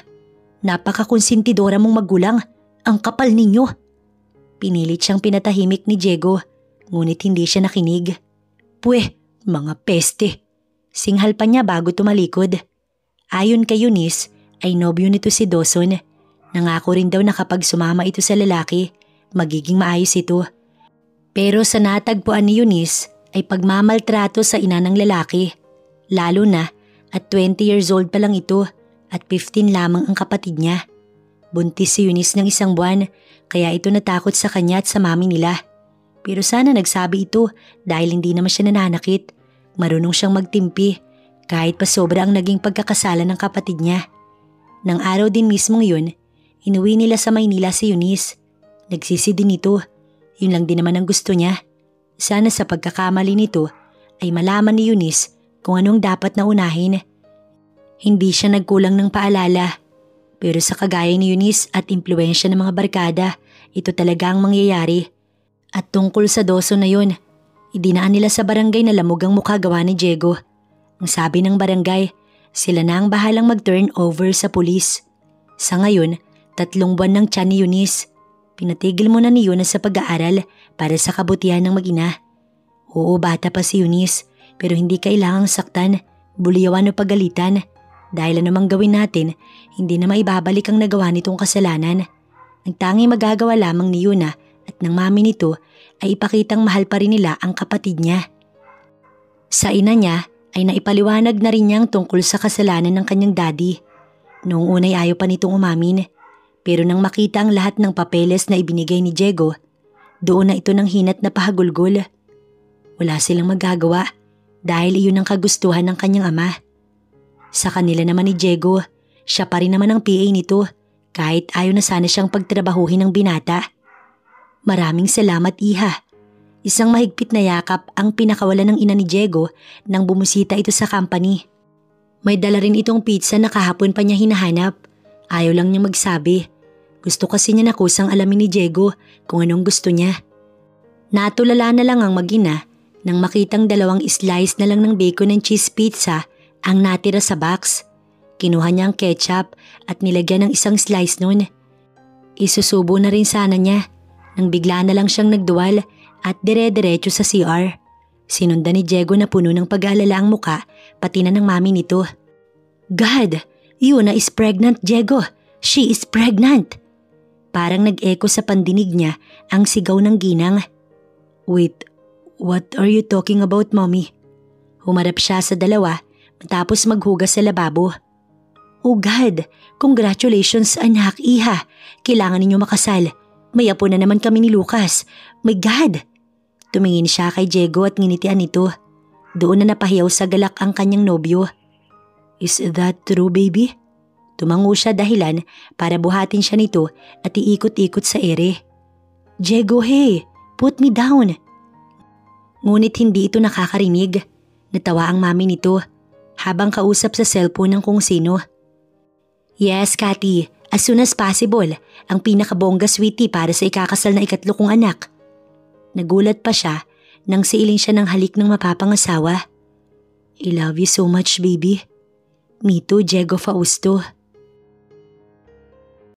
Napakakonsentidora mong magulang. Ang kapal ninyo." Pinilit siyang pinatahimik ni Diego, ngunit hindi siya nakinig. "Pwe, mga peste." Singhal pa niya bago tumalikod. Ayon kay Eunice, ay nobyo nito si Dawson. Nangako rin daw na kapag sumama ito sa lalaki, magiging maayos ito. Pero sa natagpuan ni Eunice ay pagmamaltrato sa ina ng lalaki. Lalo na at 20 years old pa lang ito at 15 lamang ang kapatid niya. Buntis si Eunice ng 1 buwan kaya ito natakot sa kanya at sa mami nila. Pero sana nagsabi ito dahil hindi naman siya nananakit. Marunong siyang magtimpi kahit pa sobra ang naging pagkakasala ng kapatid niya. Nang araw din mismong yun, inuwi nila sa Maynila si Eunice. Nagsisi din ito. Yun lang din naman ang gusto niya. Sana sa pagkakamali nito ay malaman ni Eunice kung anong dapat na unahin. Hindi siya nagkulang ng paalala. Pero sa kagaya ni Eunice at impluensya ng mga barkada, ito talaga ang mangyayari. At tungkol sa Dawson na yun, idinaan nila sa barangay na lamog ang mukha gawa ni Diego. Ang sabi ng barangay, sila na ang bahalang mag-turn over sa pulis. Sa ngayon, 3 buwan ng tiyan ni Eunice. Pinatigil mo na ni Yuna sa pag-aaral para sa kabutihan ng mag-ina. Oo, bata pa si Eunice, pero hindi kailangang saktan, buliyawan o pagalitan. Dahil anumang gawin natin, hindi na maibabalik ang nagawa nitong kasalanan. Ang tanging magagawa lamang ni Yuna at ng mami nito ay ipakitang mahal pa rin nila ang kapatid niya. Sa ina niya ay naipaliwanag na rin niyang tungkol sa kasalanan ng kanyang daddy. Noong unay ayaw pa nitong umamin. Pero nang makita ang lahat ng papeles na ibinigay ni Diego, doon na ito nang hinat na pahagulgol. Wala silang magagawa dahil iyon ang kagustuhan ng kanyang ama. Sa kanila naman ni Diego, siya pa rin naman ang PA nito kahit ayaw na sana siyang pagtrabahuhin ng binata. Maraming salamat, Iha. Isang mahigpit na yakap ang pinakawalan ng ina ni Diego nang bumusita ito sa company. May dala rin itong pizza na kahapon pa niya hinahanap. Ayaw lang niya magsabi. Gusto kasi niya na kusang alamin ni Diego kung anong gusto niya. Natulala na lang ang mag-ina nang makitang 2 slice na lang ng bacon and cheese pizza ang natira sa box. Kinuha niya ang ketchup at nilagyan ng isang slice nun. Isusubo na rin sana niya nang bigla na lang siyang nagduwal at dire-diretso sa CR. Sinundan ni Diego na puno ng pag-aalala ang muka pati na ng mami nito. God! Yuna is pregnant, Diego! She is pregnant! Parang nag-echo sa pandinig niya ang sigaw ng ginang. Wait, what are you talking about, mommy? Humarap siya sa dalawa matapos maghugas sa lababo. Oh God! Congratulations anak, iha! Kailangan ninyo makasal. May apo na naman kami ni Lucas. My God! Tumingin siya kay Diego at nginitian ito. Doon na napahiyaw sa galak ang kanyang nobyo. Is that true, baby? Tumango siya dahilan para buhatin siya nito at iikot-ikot sa ere. Diego, hey! Put me down! Ngunit hindi ito nakakarinig. Natawa ang mami nito habang kausap sa cellphone ng kung sino. Yes, Cathy. As soon as possible. Ang pinakabongga sweetie para sa ikakasal na ikatlo kong anak. Nagulat pa siya nang siiling siya ng halik ng mapapangasawa. I love you so much, baby. Me too, Diego Fausto.